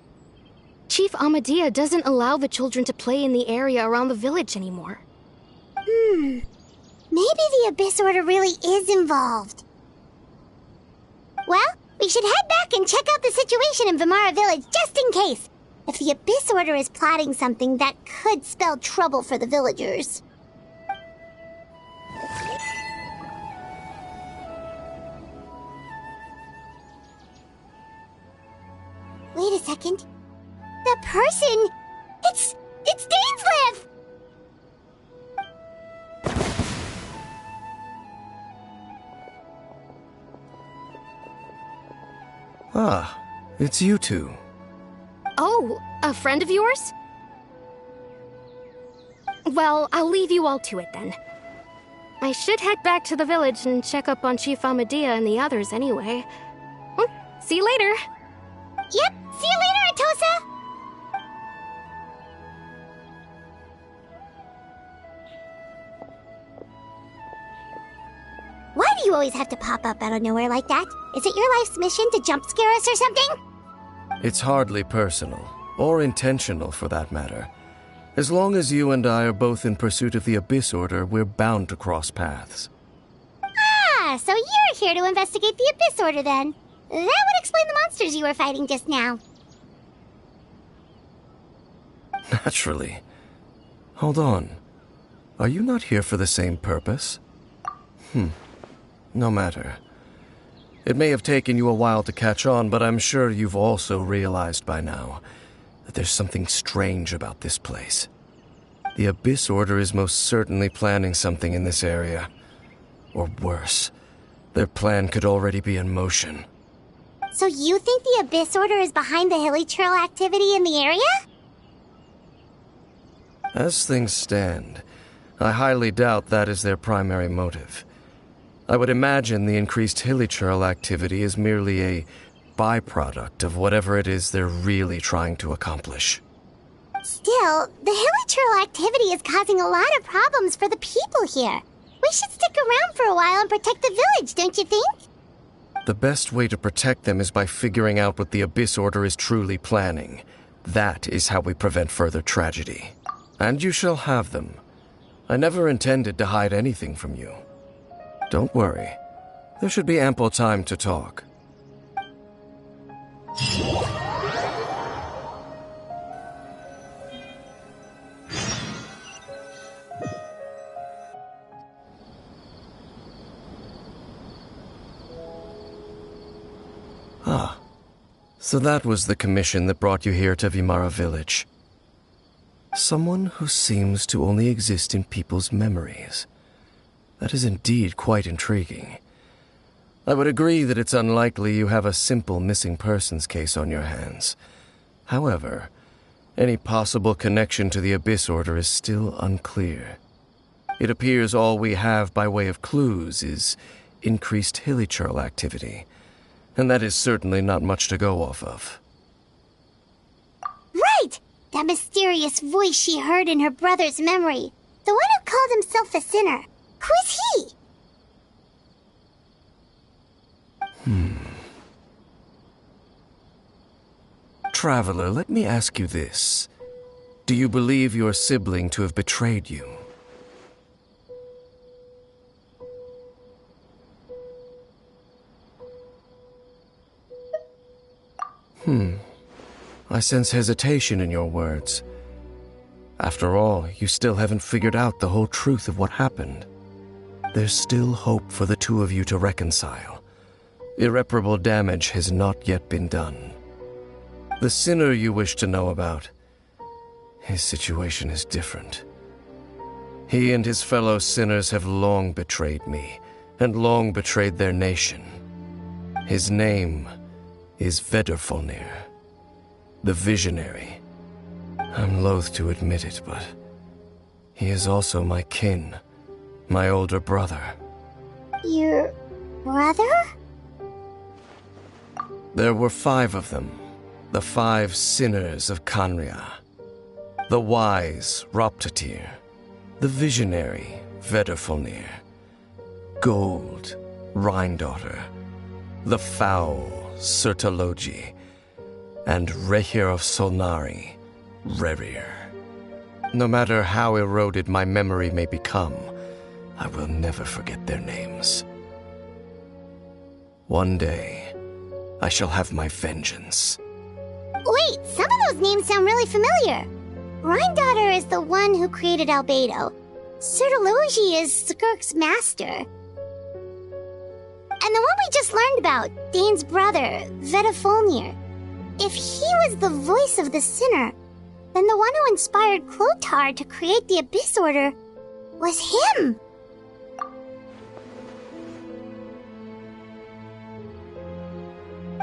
Chief Amadea doesn't allow the children to play in the area around the village anymore. Maybe the Abyss Order really is involved. Well, we should head back and check out the situation in Vimara village just in case. If the Abyss Order is plotting something, that could spell trouble for the villagers. Wait a second. That person... It's Dainsleif! Ah, it's you two. Oh, a friend of yours? Well, I'll leave you all to it then. I should head back to the village and check up on Chief Amadea and the others anyway. Well, see you later. Yep, see you later, Atosa! Why do you always have to pop up out of nowhere like that? Is it your life's mission to jump scare us or something? It's hardly personal, or intentional for that matter. As long as you and I are both in pursuit of the Abyss Order, we're bound to cross paths. Ah, so you're here to investigate the Abyss Order then. That would explain the monsters you were fighting just now. Naturally. Hold on. Are you not here for the same purpose? No matter. It may have taken you a while to catch on, but I'm sure you've also realized by now that there's something strange about this place. The Abyss Order is most certainly planning something in this area. Or worse, their plan could already be in motion. So you think the Abyss Order is behind the hilly trail activity in the area? As things stand, I highly doubt that is their primary motive. I would imagine the increased hilichurl activity is merely a byproduct of whatever it is they're really trying to accomplish. Still, the hilichurl activity is causing a lot of problems for the people here. We should stick around for a while and protect the village, don't you think? The best way to protect them is by figuring out what the Abyss Order is truly planning. That is how we prevent further tragedy. And you shall have them. I never intended to hide anything from you. Don't worry. There should be ample time to talk. Ah, so that was the commission that brought you here to Vimara village. Someone who seems to only exist in people's memories. That is indeed quite intriguing. I would agree that it's unlikely you have a simple missing persons case on your hands. However, any possible connection to the Abyss Order is still unclear. It appears all we have by way of clues is increased hilichurl activity, and that is certainly not much to go off of. Right! That mysterious voice she heard in her brother's memory. The one who called himself a sinner. Who is he? Traveler, let me ask you this. Do you believe your sibling to have betrayed you? I sense hesitation in your words. After all, you still haven't figured out the whole truth of what happened. There's still hope for the two of you to reconcile. Irreparable damage has not yet been done. The sinner you wish to know about, his situation is different. He and his fellow sinners have long betrayed me, and long betrayed their nation. His name is Vedrfolnir, the Visionary. I'm loath to admit it, but he is also my kin, my older brother. Your brother? There were 5 of them, the 5 sinners of Canria. The wise Roptatir, the visionary Vedderfolnir, Gold Rhindaughter, the foul Sertologi, and Rehir of Solnari, Rerir. No matter how eroded my memory may become, I will never forget their names. One day, I shall have my vengeance. Wait, some of those names sound really familiar. Rhindaughter is the one who created Albedo. Sertologi is Skirk's master. And the one we just learned about, Dane's brother, Vedderfolnir. If he was the voice of the sinner, then the one who inspired Clotar to create the Abyss Order was him.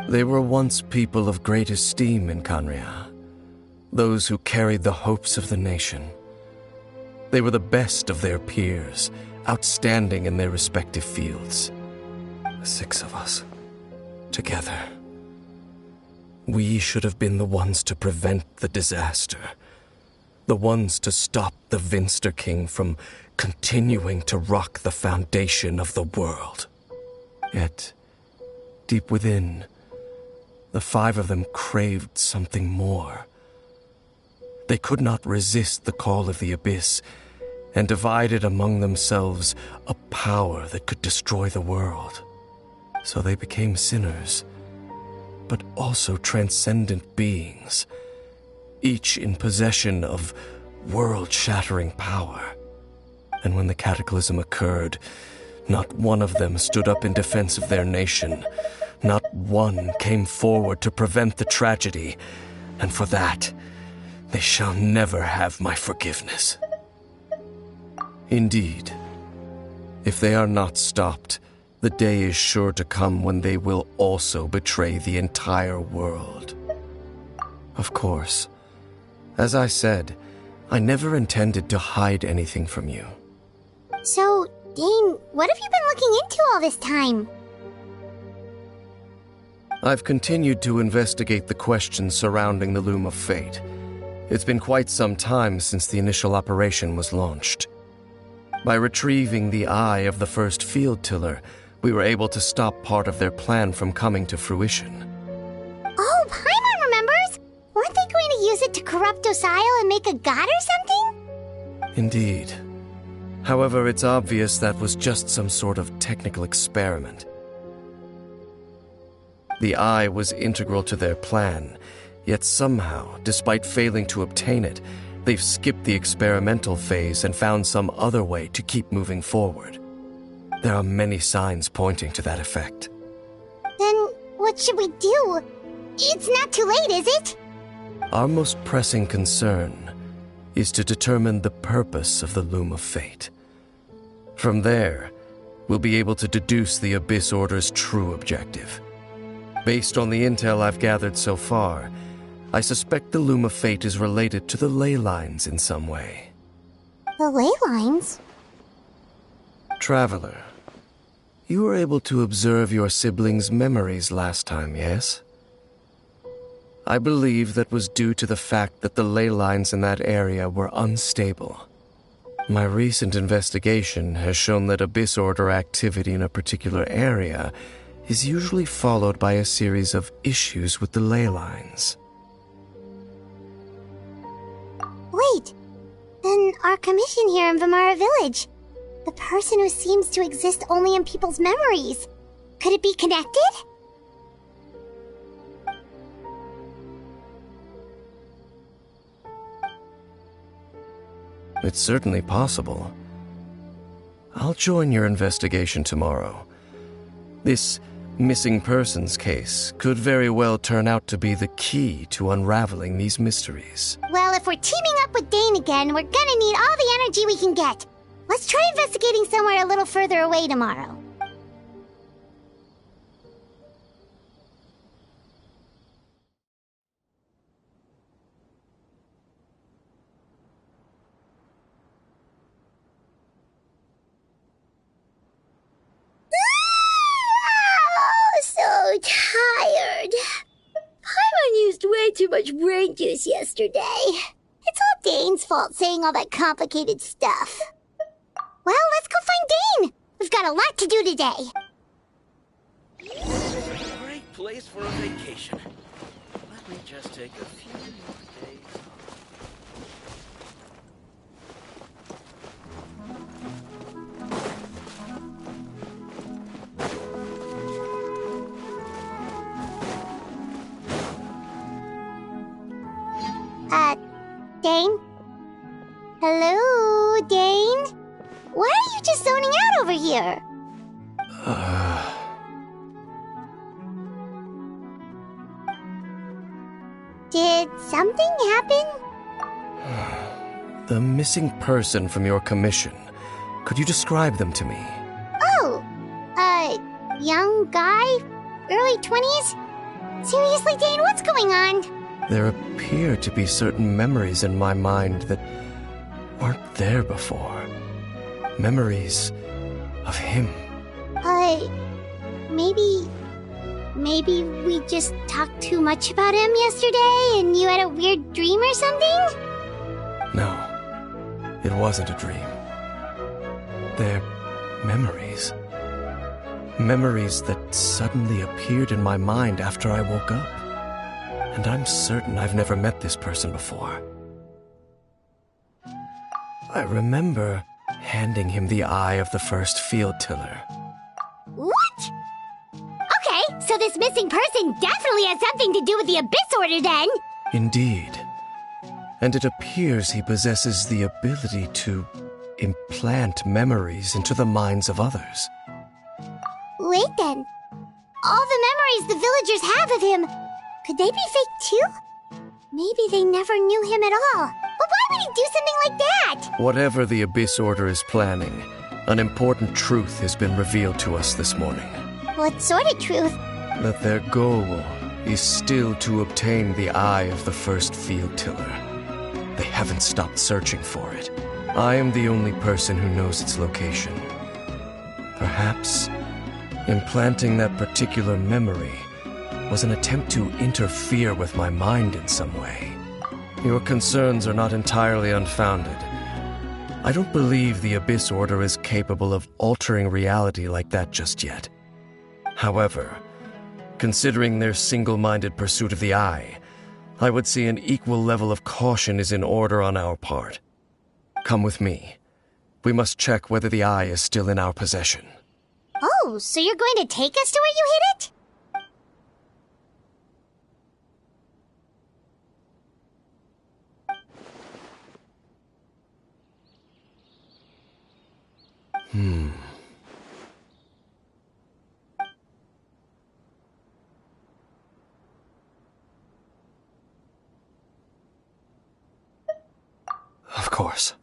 They were once people of great esteem in Canria, those who carried the hopes of the nation. They were the best of their peers, outstanding in their respective fields. The 6 of us, together. We should have been the ones to prevent the disaster. The ones to stop the Vinster King from continuing to rock the foundation of the world. Yet, deep within, the 5 of them craved something more. They could not resist the call of the Abyss, and divided among themselves a power that could destroy the world. So they became sinners, but also transcendent beings, each in possession of world-shattering power. And when the cataclysm occurred, not one of them stood up in defense of their nation. Not one came forward to prevent the tragedy, and for that, they shall never have my forgiveness. Indeed, if they are not stopped, the day is sure to come when they will also betray the entire world. Of course, as I said, I never intended to hide anything from you. So, Dane, what have you been looking into all this time? I've continued to investigate the questions surrounding the Loom of Fate. It's been quite some time since the initial operation was launched. By retrieving the eye of the first field tiller, we were able to stop part of their plan from coming to fruition. Oh, Paimon remembers! Weren't they going to use it to corrupt Osile and make a god or something? Indeed. However, it's obvious that was just some sort of technical experiment. The eye was integral to their plan, yet somehow, despite failing to obtain it, they've skipped the experimental phase and found some other way to keep moving forward. There are many signs pointing to that effect. Then, what should we do? It's not too late, is it? Our most pressing concern is to determine the purpose of the Loom of Fate. From there, we'll be able to deduce the Abyss Order's true objective. Based on the intel I've gathered so far, I suspect the Loom of Fate is related to the ley lines in some way. The ley lines? Traveler, you were able to observe your siblings' memories last time, yes? I believe that was due to the fact that the ley lines in that area were unstable. My recent investigation has shown that Abyss Order activity in a particular area is usually followed by a series of issues with the ley lines. Wait, then our commission here in Vimara Village, the person who seems to exist only in people's memories, could it be connected? It's certainly possible. I'll join your investigation tomorrow. This missing persons case could very well turn out to be the key to unraveling these mysteries. Well, if we're teaming up with Dane again, we're gonna need all the energy we can get. Let's try investigating somewhere a little further away tomorrow. So tired. much brain juice yesterday. It's all Dane's fault saying all that complicated stuff. Well, let's go find Dane. We've got a lot to do today. Great place for a vacation. Let me just take a few more days Dane? Hello, Dane? Why are you just zoning out over here? Did something happen? The missing person from your commission. Could you describe them to me? Oh, young guy? Early 20s? Seriously, Dane, what's going on? There appear to be certain memories in my mind that weren't there before. Memories of him. Maybe we just talked too much about him yesterday and you had a weird dream or something? No, it wasn't a dream. They're memories. Memories that suddenly appeared in my mind after I woke up. And I'm certain I've never met this person before. I remember handing him the eye of the first field tiller. What? Okay, so this missing person definitely has something to do with the Abyss Order then! Indeed. And it appears he possesses the ability to implant memories into the minds of others. Wait then. All the memories the villagers have of him, could they be fake too? Maybe they never knew him at all. But why would he do something like that? Whatever the Abyss Order is planning, an important truth has been revealed to us this morning. What sort of truth? That their goal is still to obtain the eye of the first field tiller. They haven't stopped searching for it. I am the only person who knows its location. Perhaps implanting that particular memory was an attempt to interfere with my mind in some way. Your concerns are not entirely unfounded. I don't believe the Abyss Order is capable of altering reality like that just yet. However, considering their single-minded pursuit of the eye, I would say an equal level of caution is in order on our part. Come with me. We must check whether the eye is still in our possession. Oh, so you're going to take us to where you hid it? Of course.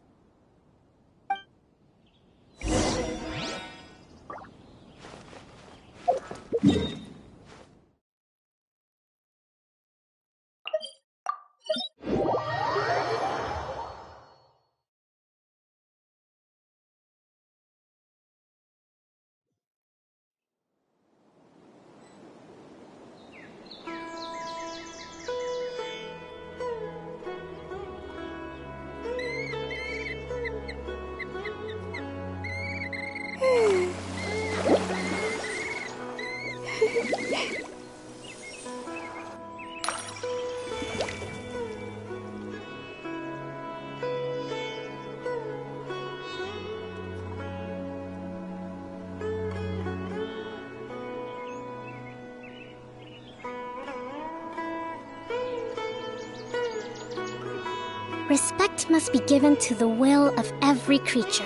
Respect must be given to the will of every creature.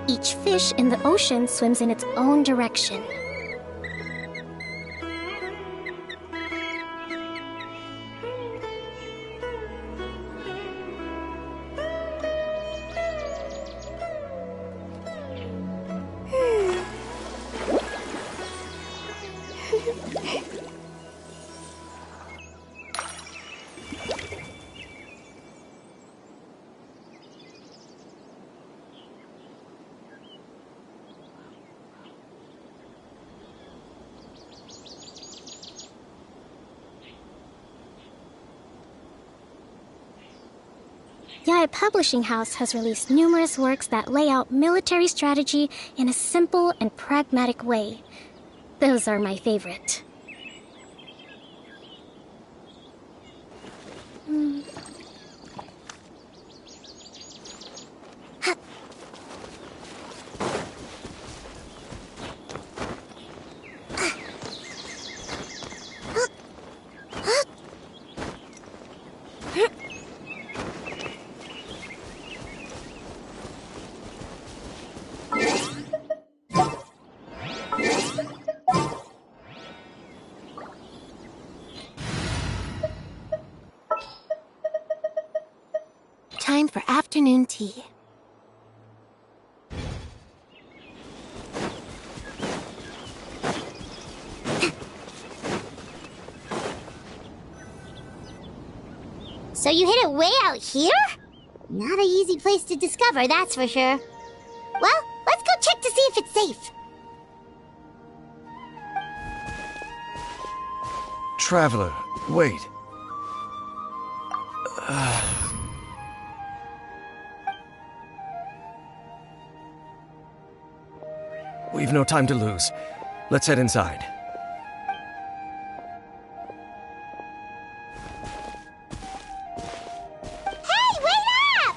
Each fish in the ocean swims in its own direction. Yaya Publishing House has released numerous works that lay out military strategy in a simple and pragmatic way. Those are my favorite. Time for afternoon tea. So you hid it way out here? Not an easy place to discover, that's for sure. Well, let's go check to see if it's safe. Traveler, wait. We've no time to lose. Let's head inside. Hey, wait up!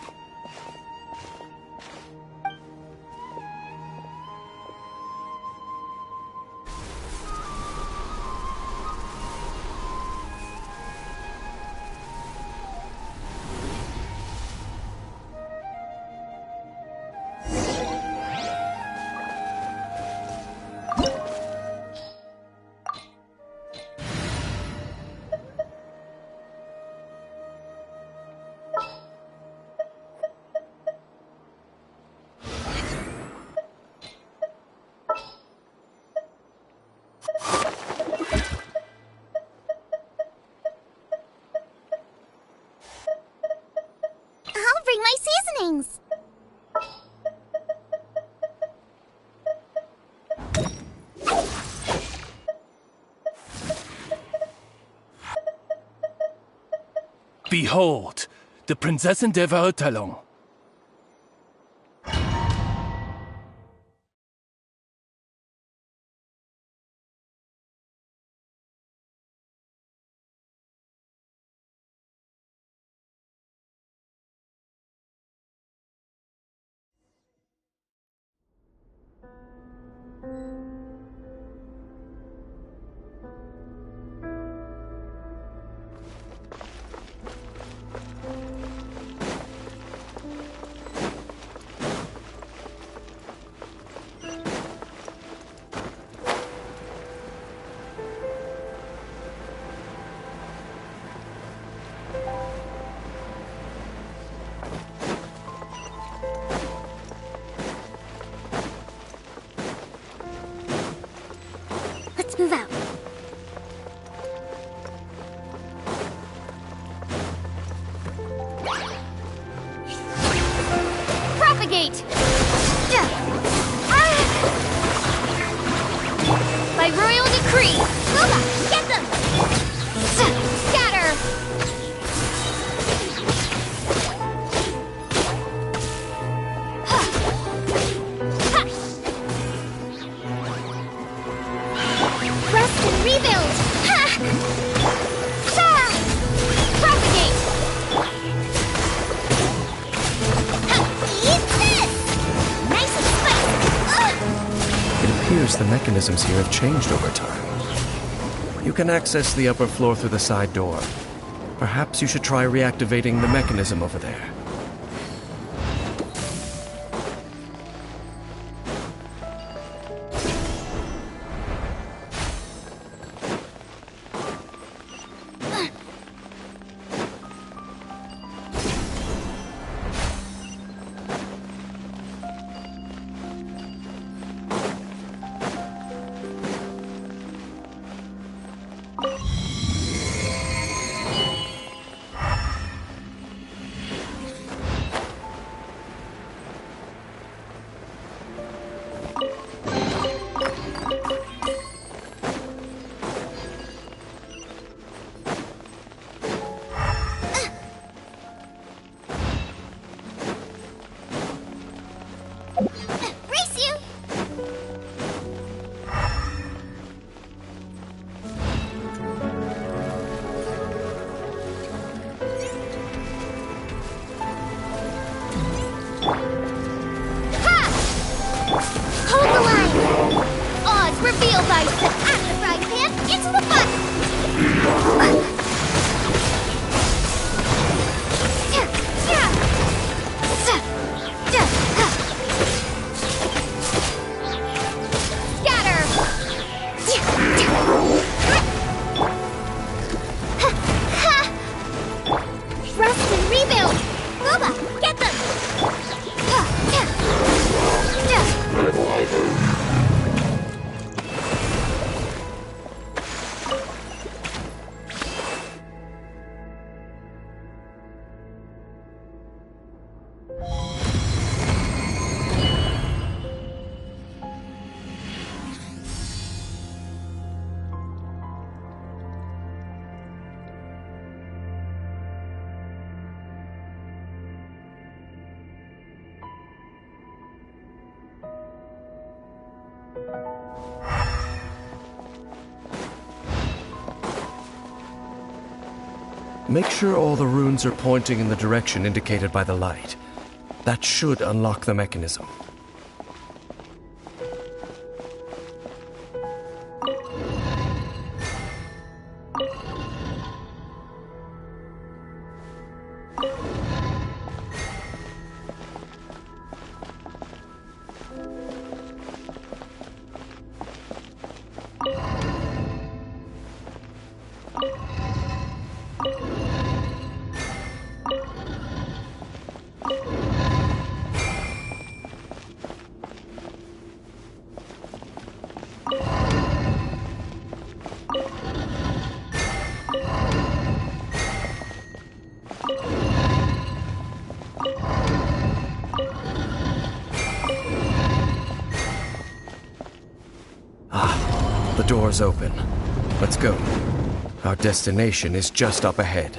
I'll bring my seasonings. Behold, the Prinzessin der Verurteilung. Let's move out. Propagate! By royal decree! Lula, get them! Scatter! Rest and rebuild! Ha! Ha! Propagate! Eat this! Nice and spicy! It appears the mechanisms here have changed over time. You can access the upper floor through the side door. Perhaps you should try reactivating the mechanism over there. Make sure all the runes are pointing in the direction indicated by the light. That should unlock the mechanism. The door's open. Let's go. Our destination is just up ahead.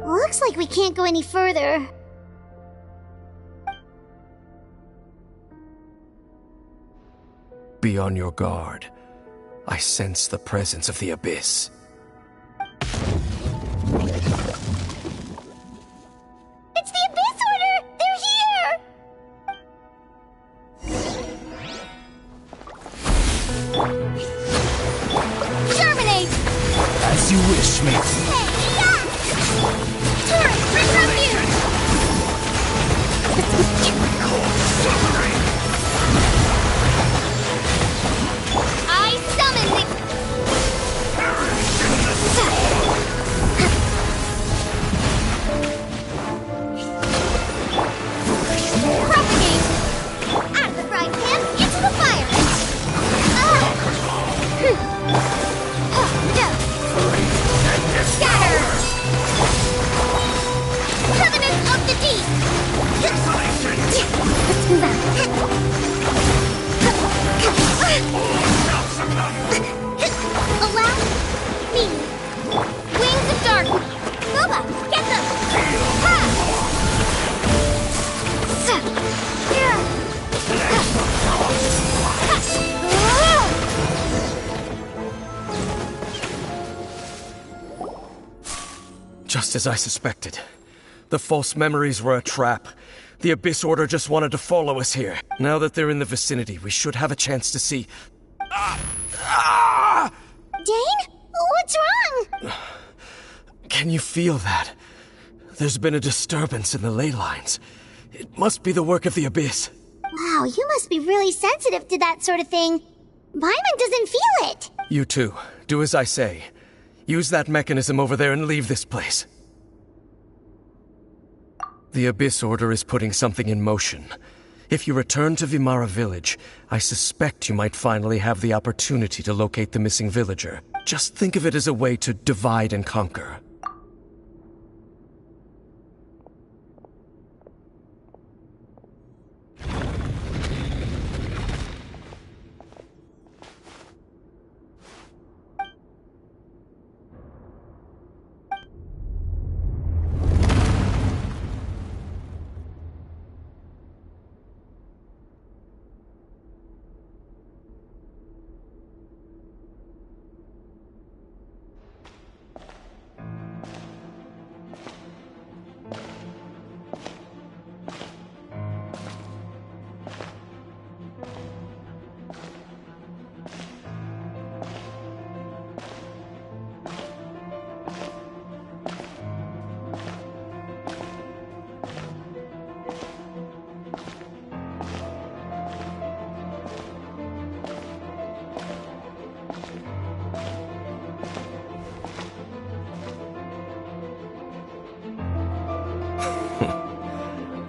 Looks like we can't go any further. Be on your guard. I sense the presence of the Abyss. It's the Abyss Order! They're here! Terminate! As you wish, mate. Turret, retribute! I summon the... Propagate! Out of the frying pan, into the fire! Scatter! Covenant of the Deep! Let's move out. Allow me. Wings of Darkness. Boba, get them! Just as I suspected. The false memories were a trap. The Abyss Order just wanted to follow us here. Now that they're in the vicinity, we should have a chance to see... Dane? What's wrong? Can you feel that? There's been a disturbance in the ley lines. It must be the work of the Abyss. Wow, you must be really sensitive to that sort of thing. Paimon doesn't feel it. You too. Do as I say. Use that mechanism over there and leave this place. The Abyss Order is putting something in motion. If you return to Vimara Village, I suspect you might finally have the opportunity to locate the missing villager. Just think of it as a way to divide and conquer.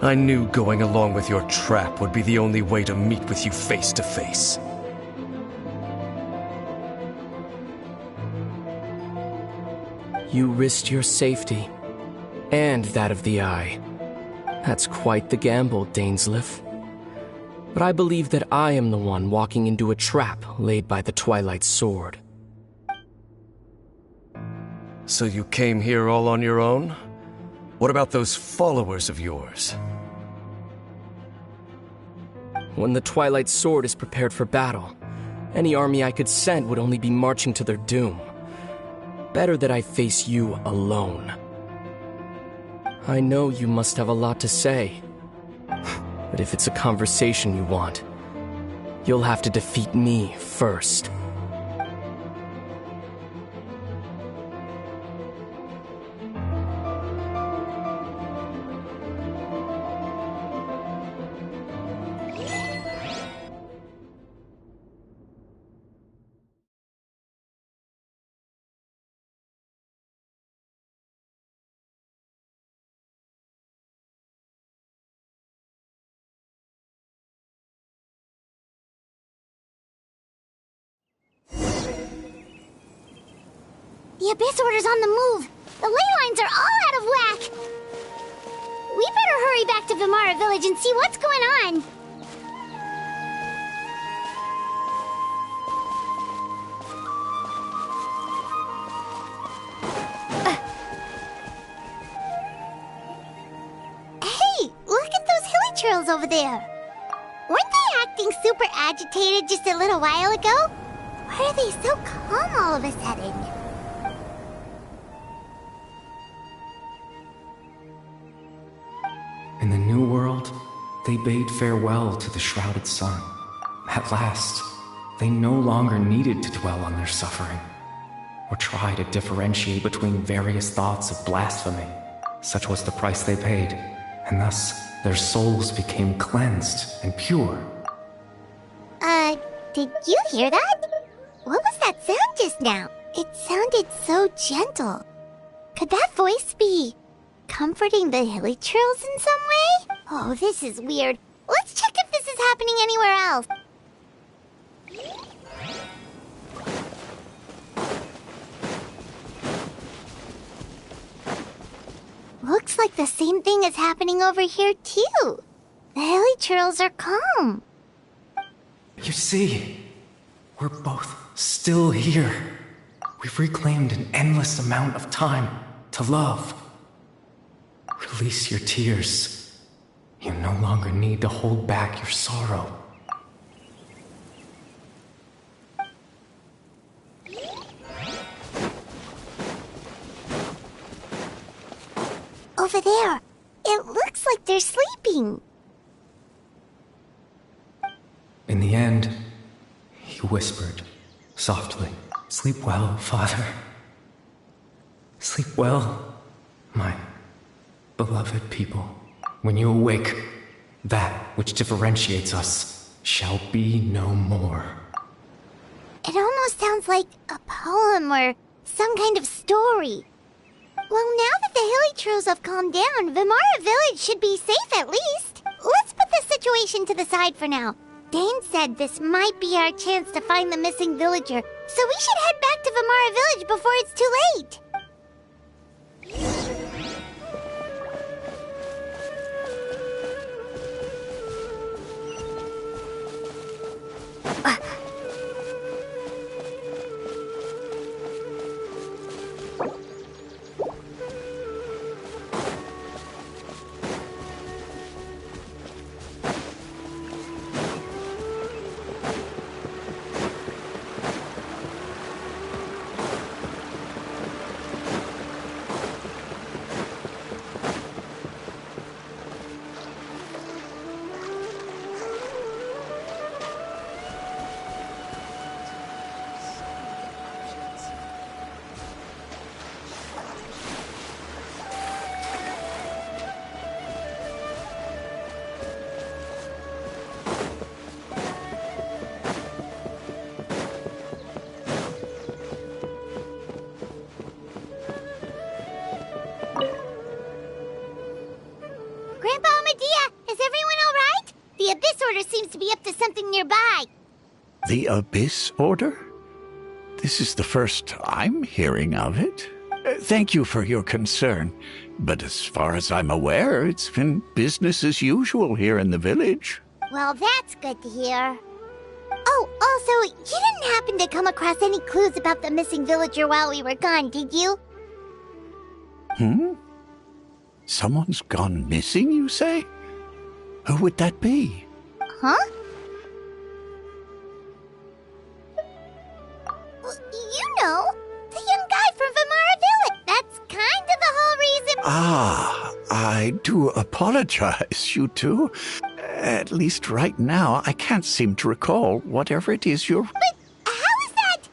I knew going along with your trap would be the only way to meet with you face to face. You risked your safety, and that of the Eye. That's quite the gamble, Dainsleif. But I believe that I am the one walking into a trap laid by the Twilight Sword. So you came here all on your own? What about those followers of yours? When the Twilight Sword is prepared for battle, any army I could send would only be marching to their doom. Better that I face you alone. I know you must have a lot to say, but if it's a conversation you want, you'll have to defeat me first. The Abyss Order's on the move. The ley lines are all out of whack. We better hurry back to Vimara Village and see what's going on. Hey, look at those hilly trails over there. Weren't they acting super agitated just a little while ago? Why are they so calm all of a sudden? In the New World, they bade farewell to the shrouded sun. At last, they no longer needed to dwell on their suffering, or try to differentiate between various thoughts of blasphemy. Such was the price they paid, and thus their souls became cleansed and pure. Did you hear that? What was that sound just now? It sounded so gentle. Could that voice be comforting the hilly trails in some way? Oh, this is weird. Let's check if this is happening anywhere else. Looks like the same thing is happening over here, too. The hilly trails are calm. You see, we're both still here. We've reclaimed an endless amount of time to love. Release your tears. You no longer need to hold back your sorrow. Over there. It looks like they're sleeping. In the end, he whispered, softly, "Sleep well, Father. Sleep well, my beloved people. When you awake, that which differentiates us shall be no more." It almost sounds like a poem or some kind of story. Well, now that the hilly trails have calmed down, Vimara Village should be safe at least. Let's put this situation to the side for now. Dane said this might be our chance to find the missing villager, so we should head back to Vimara Village before it's too late. nearby. The Abyss Order? This is the first I'm hearing of it. Thank you for your concern, but as far as I'm aware, it's been business as usual here in the village. Well, that's good to hear. Oh, also, you didn't happen to come across any clues about the missing villager while we were gone, did you? Someone's gone missing, you say? Who would that be? Huh? Well, you know, the young guy from Vimara Village. That's kind of the whole reason. Ah, I do apologize, you two. At least right now, I can't seem to recall whatever it is you're... But how is that?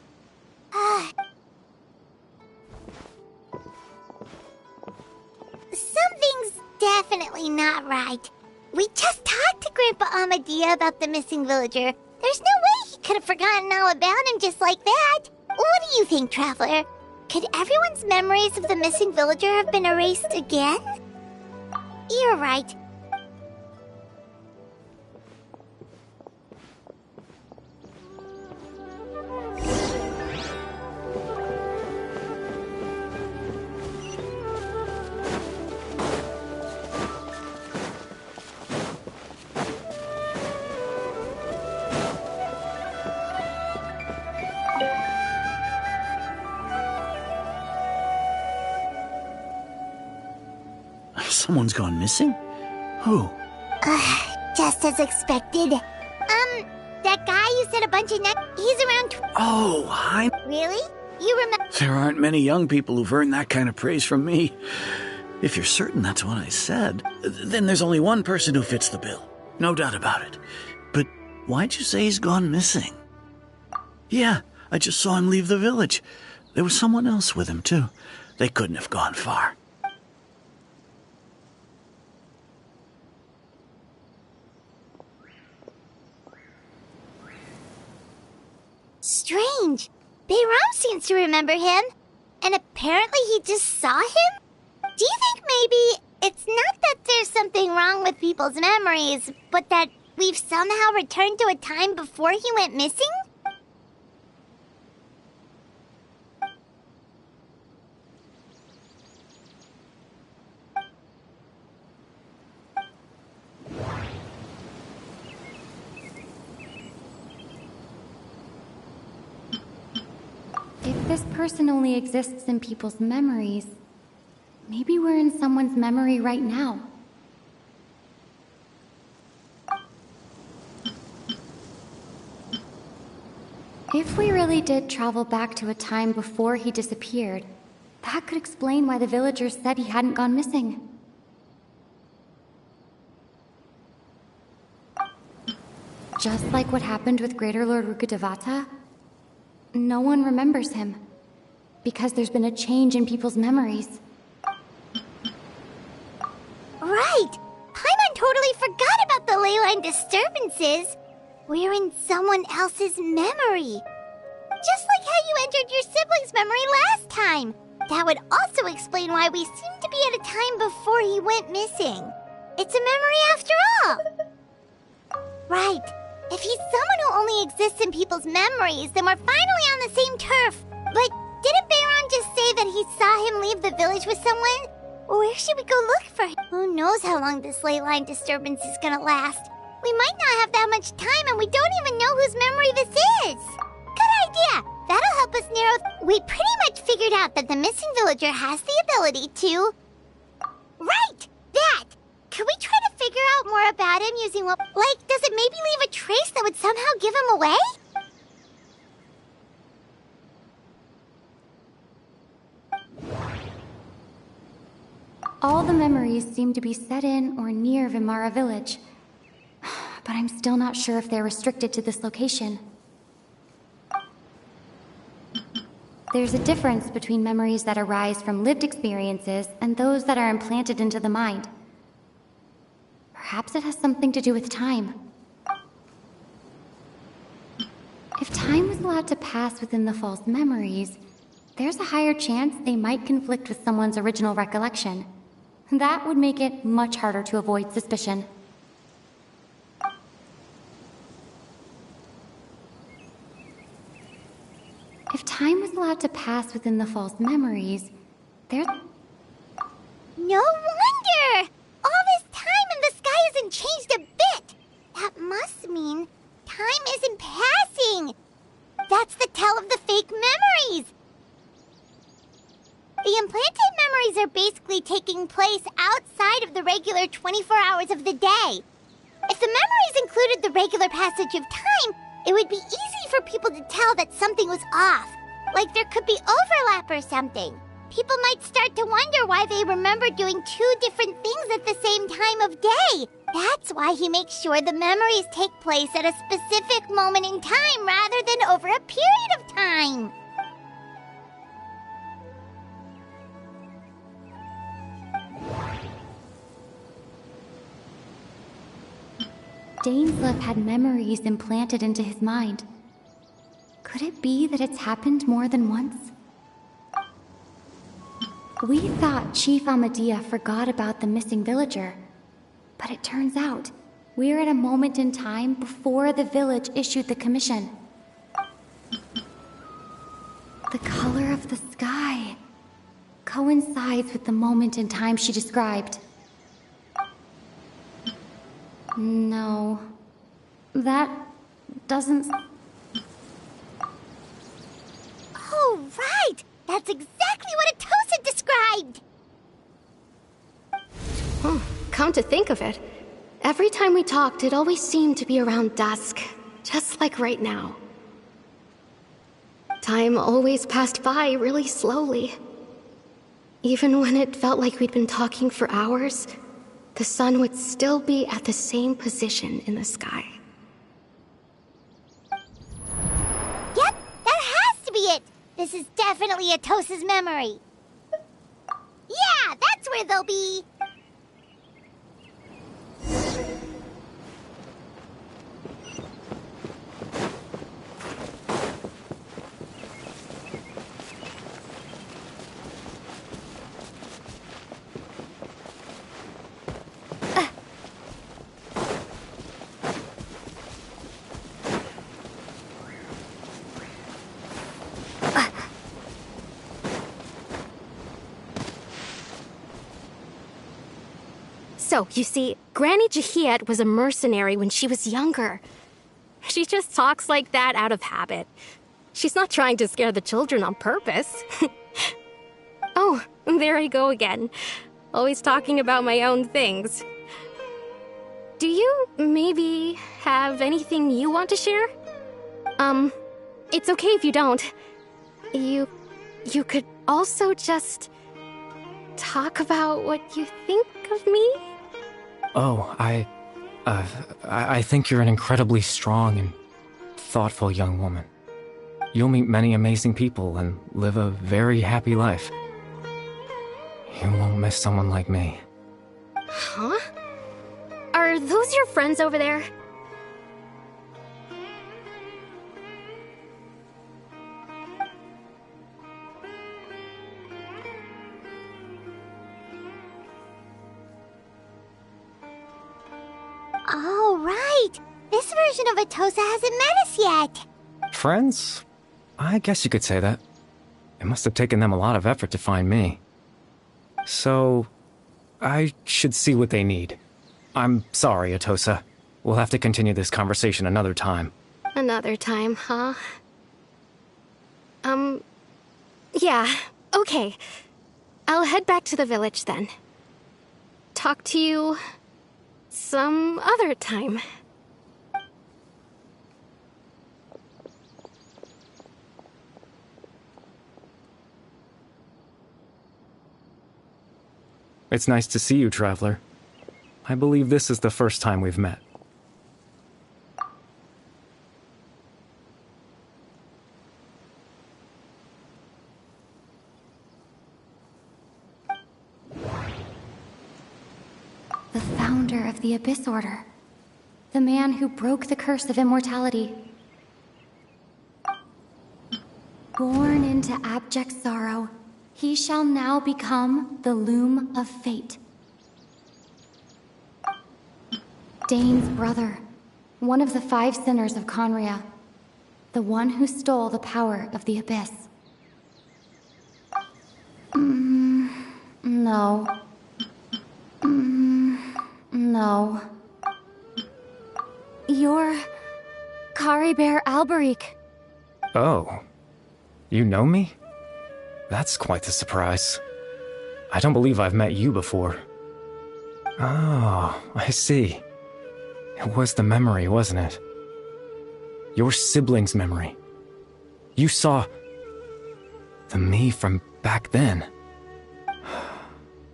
Something's definitely not right. We just talked to Grandpa Amadia about the missing villager. There's no way he could have forgotten all about him just like that. What do you think, Traveler? Could everyone's memories of the missing villager have been erased again? You're right. Someone's gone missing? Who? Just as expected. That guy you said a bunch of he's around Oh, hi. Really? You remember? There aren't many young people who've earned that kind of praise from me. If you're certain that's what I said, then there's only one person who fits the bill. No doubt about it. But why'd you say he's gone missing? Yeah, I just saw him leave the village. There was someone else with him, too. They couldn't have gone far. Strange. Bayram seems to remember him. And apparently he just saw him? Do you think maybe it's not that there's something wrong with people's memories, but that we've somehow returned to a time before he went missing? If this person only exists in people's memories, maybe we're in someone's memory right now. If we really did travel back to a time before he disappeared, that could explain why the villagers said he hadn't gone missing. Just like what happened with Greater Lord Rukkhadevata, no one remembers him, because there's been a change in people's memories. Right! Paimon totally forgot about the leyline disturbances. We're in someone else's memory. Just like how you entered your sibling's memory last time. That would also explain why we seem to be at a time before he went missing. It's a memory after all. Right. If he's someone who only exists in people's memories, then we're finally on the same turf. But didn't Bayron just say that he saw him leave the village with someone? Where should we go look for him? Who knows how long this ley line disturbance is gonna last? We might not have that much time, and we don't even know whose memory this is. Good idea. That'll help us narrow... We pretty much figured out that the missing villager has the ability to... Right! That! Can we try to figure out more about him using what... Like, does it maybe leave a trace that would somehow give him away? All the memories seem to be set in or near Vimara village. But I'm still not sure if they're restricted to this location. There's a difference between memories that arise from lived experiences and those that are implanted into the mind. Perhaps it has something to do with time. If time was allowed to pass within the false memories, there's a higher chance they might conflict with someone's original recollection. That would make it much harder to avoid suspicion. If time was allowed to pass within the false memories, there... No wonder! All this time and the sky hasn't changed a bit! That must mean time isn't passing! That's the tell of the fake memories! The implanted memories are basically taking place outside of the regular 24 hours of the day. If the memories included the regular passage of time, it would be easy for people to tell that something was off. Like there could be overlap or something. People might start to wonder why they remember doing two different things at the same time of day. That's why he makes sure the memories take place at a specific moment in time rather than over a period of time. Dainsleif had memories implanted into his mind. Could it be that it's happened more than once? We thought Chief Amadea forgot about the missing villager, but it turns out we're at a moment in time before the village issued the commission. The color of the sky coincides with the moment in time she described. No, that doesn't... Oh, right! That's exactly what Atosa described! Come to think of it, every time we talked, it always seemed to be around dusk, just like right now. Time always passed by really slowly. Even when it felt like we'd been talking for hours, the sun would still be at the same position in the sky. Yep, that has to be it! This is definitely Atosa's memory. Yeah, that's where they'll be! So, you see, Granny Jahiet was a mercenary when she was younger. She just talks like that out of habit. She's not trying to scare the children on purpose. Oh, there I go again. Always talking about my own things. Do you maybe have anything you want to share? It's okay if you don't. You could also just talk about what you think of me? Oh, I think you're an incredibly strong and thoughtful young woman. You'll meet many amazing people and live a very happy life. You won't miss someone like me. Huh? Are those your friends over there? Oh, right! This version of Atosa hasn't met us yet! Friends? I guess you could say that. It must have taken them a lot of effort to find me. So, I should see what they need. I'm sorry, Atosa. We'll have to continue this conversation another time. Another time, huh? Yeah, okay. I'll head back to the village then. Talk to you some other time. It's nice to see you, Traveler. I believe this is the first time we've met. The founder of the Abyss Order. The man who broke the curse of immortality. Born into abject sorrow, he shall now become the Loom of Fate. Dane's brother, one of the 5 sinners of Conria. The one who stole the power of the Abyss. No. No. You're... Caribert Alberic. Oh. You know me? That's quite the surprise. I don't believe I've met you before. Oh, I see. It was the memory, wasn't it? Your sibling's memory. You saw... the me from back then.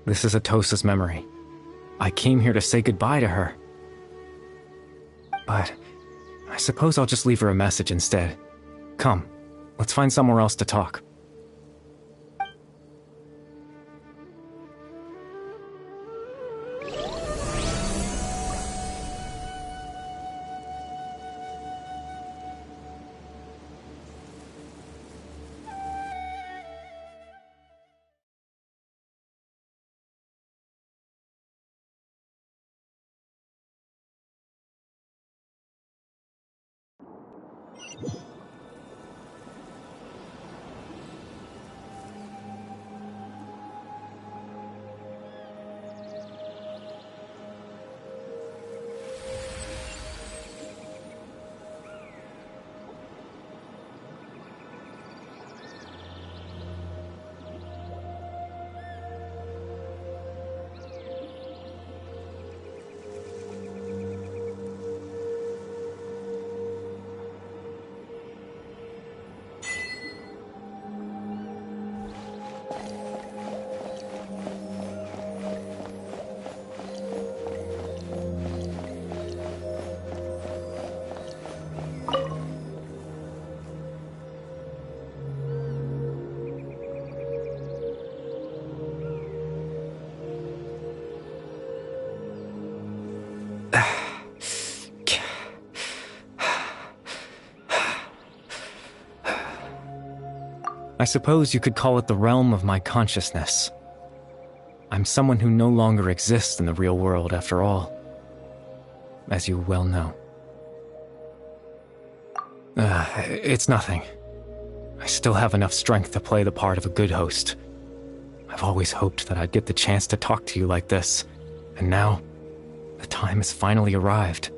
This is Atosa's memory. I came here to say goodbye to her. But I suppose I'll just leave her a message instead. Come, let's find somewhere else to talk. I suppose you could call it the realm of my consciousness. I'm someone who no longer exists in the real world, after all, as you well know. It's nothing. I still have enough strength to play the part of a good host. I've always hoped that I'd get the chance to talk to you like this, and now, the time has finally arrived.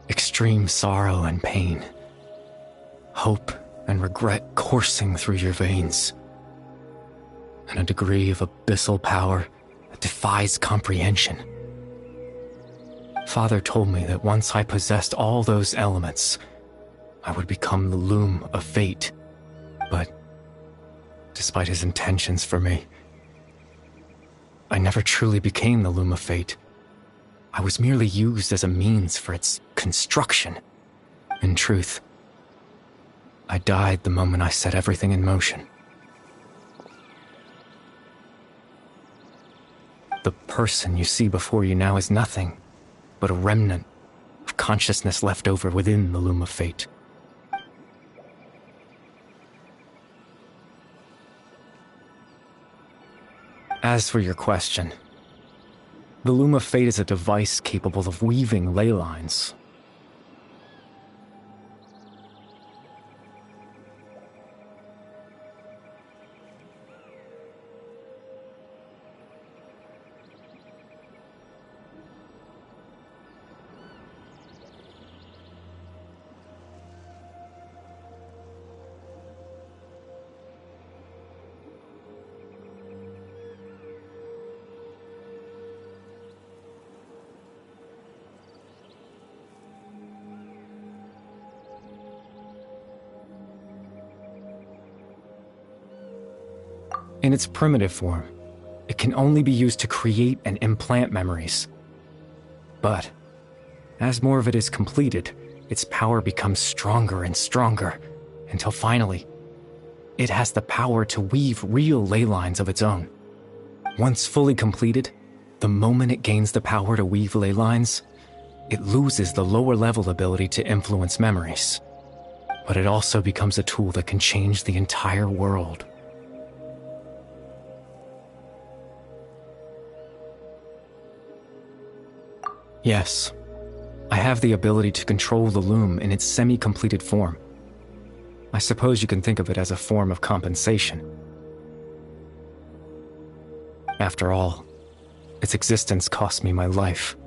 Extreme sorrow and pain. Hope and regret coursing through your veins. And a degree of abyssal power that defies comprehension. Father told me that once I possessed all those elements, I would become the loom of fate. But, despite his intentions for me, I never truly became the loom of fate. I was merely used as a means for its construction. In truth, I died the moment I set everything in motion. The person you see before you now is nothing but a remnant of consciousness left over within the loom of fate. As for your question, the loom of fate is a device capable of weaving ley lines. In its primitive form, it can only be used to create and implant memories. But, as more of it is completed, its power becomes stronger and stronger, until finally, it has the power to weave real ley lines of its own. Once fully completed, the moment it gains the power to weave ley lines, it loses the lower level ability to influence memories. But it also becomes a tool that can change the entire world. Yes. I have the ability to control the loom in its semi-completed form. I suppose you can think of it as a form of compensation. After all, its existence cost me my life.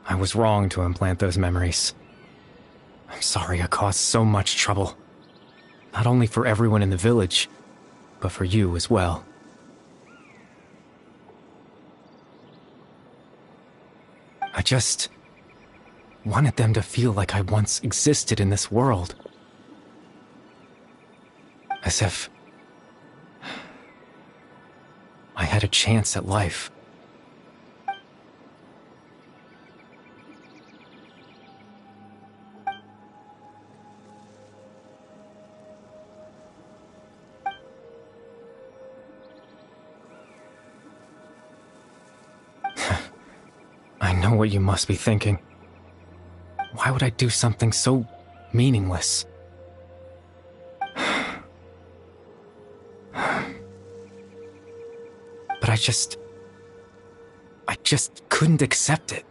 I was wrong to implant those memories. I'm sorry I caused so much trouble. Not only for everyone in the village, but for you as well. I just wanted them to feel like I once existed in this world. As if I had a chance at life. I know what you must be thinking. Why would I do something so meaningless? But I just couldn't accept it.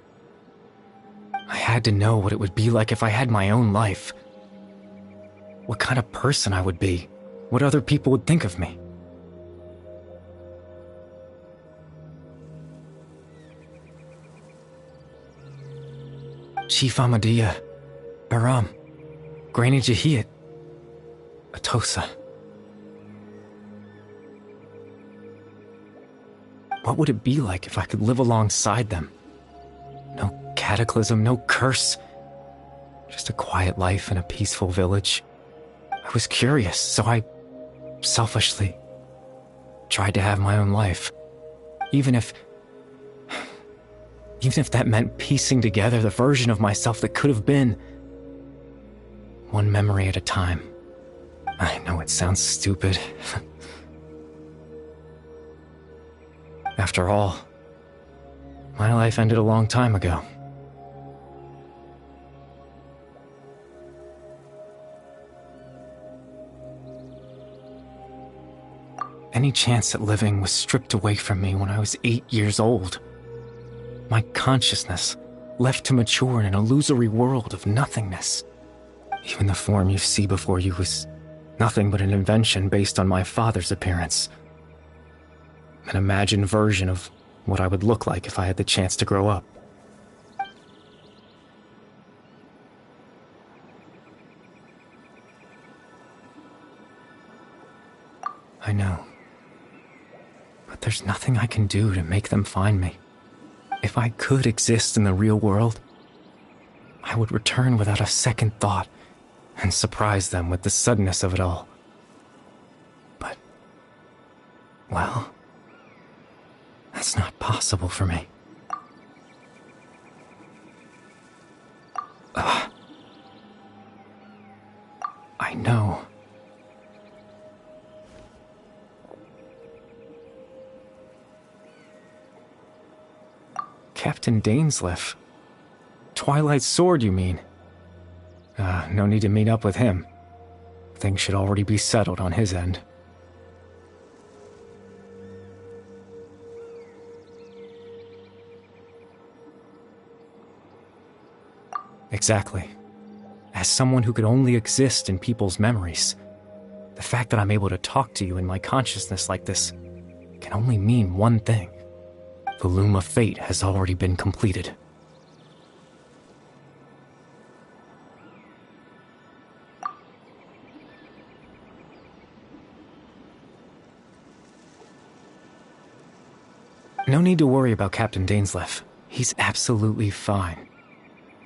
I had to know what it would be like if I had my own life. What kind of person I would be. What other people would think of me. Chief Ahmadiyya, Baram, Granny Jahiyat, Atosa. What would it be like if I could live alongside them? No cataclysm, no curse. Just a quiet life in a peaceful village. I was curious, so I selfishly tried to have my own life. Even if that meant piecing together the version of myself that could have been. One memory at a time. I know it sounds stupid. After all, my life ended a long time ago. Any chance at living was stripped away from me when I was 8 years old. My consciousness left to mature in an illusory world of nothingness. Even the form you see before you was nothing but an invention based on my father's appearance. An imagined version of what I would look like if I had the chance to grow up. I know. But there's nothing I can do to make them find me. If I could exist in the real world, I would return without a second thought and surprise them with the suddenness of it all. But, well, that's not possible for me. I know. Captain Dainsleif. Twilight Sword, you mean? No need to meet up with him. Things should already be settled on his end. Exactly. As someone who could only exist in people's memories, the fact that I'm able to talk to you in my consciousness like this can only mean one thing. The loom of fate has already been completed. No need to worry about Captain Dainsleif. He's absolutely fine.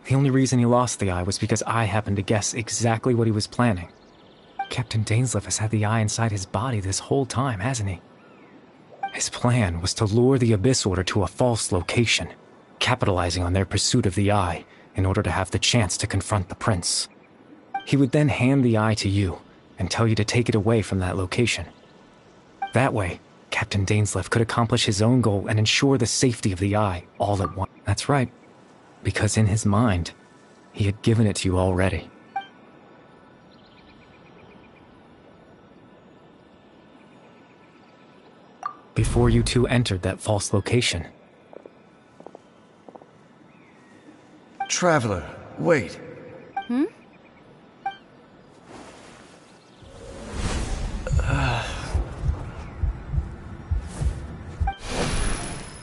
The only reason he lost the eye was because I happened to guess exactly what he was planning. Captain Dainsleif has had the eye inside his body this whole time, hasn't he? His plan was to lure the Abyss Order to a false location, capitalizing on their pursuit of the eye in order to have the chance to confront the prince. He would then hand the eye to you and tell you to take it away from that location. That way, Captain Dainsleif could accomplish his own goal and ensure the safety of the eye all at once. That's right, because in his mind, he had given it to you already. Before you two entered that false location. Traveler, wait. Hmm?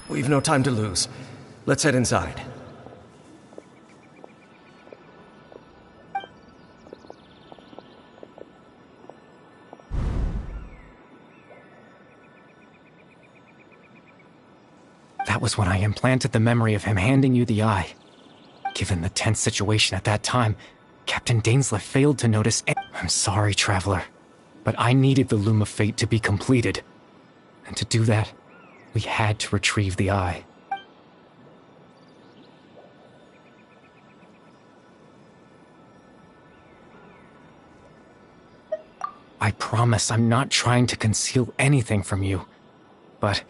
We've no time to lose. Let's head inside. That was when I implanted the memory of him handing you the eye. Given the tense situation at that time, Captain Dainsleif failed to notice I'm sorry, Traveler, but I needed the Loom of Fate to be completed. And to do that, we had to retrieve the eye. I promise I'm not trying to conceal anything from you, but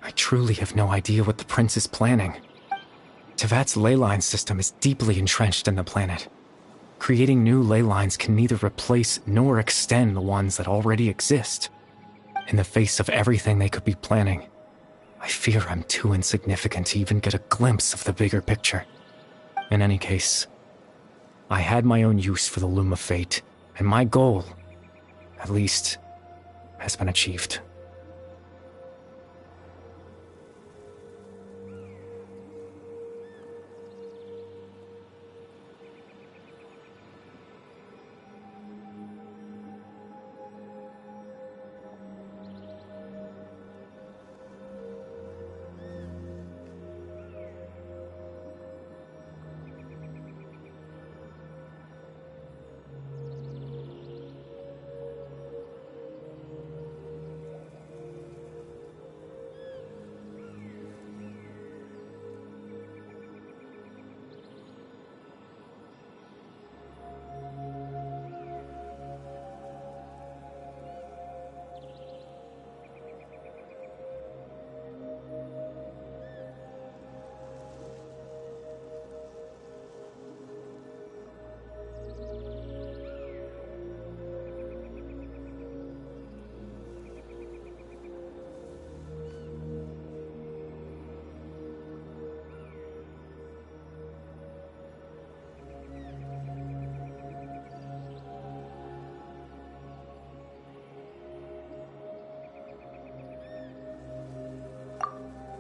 I truly have no idea what the Prince is planning. Tevat's ley line system is deeply entrenched in the planet. Creating new ley lines can neither replace nor extend the ones that already exist. In the face of everything they could be planning, I fear I'm too insignificant to even get a glimpse of the bigger picture. In any case, I had my own use for the Loom of Fate, and my goal, at least, has been achieved.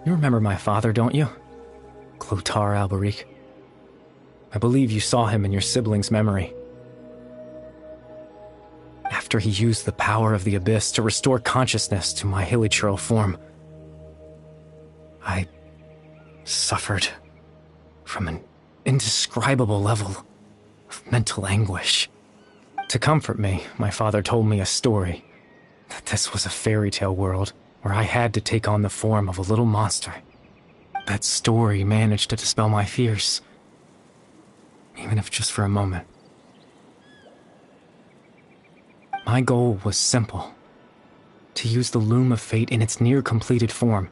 You remember my father, don't you? Clotar Alberic. I believe you saw him in your sibling's memory. After he used the power of the Abyss to restore consciousness to my hilichurl form, I suffered from an indescribable level of mental anguish. To comfort me, my father told me a story, that this was a fairy tale world where I had to take on the form of a little monster. That story managed to dispel my fears, even if just for a moment. My goal was simple: to use the Loom of Fate in its near-completed form,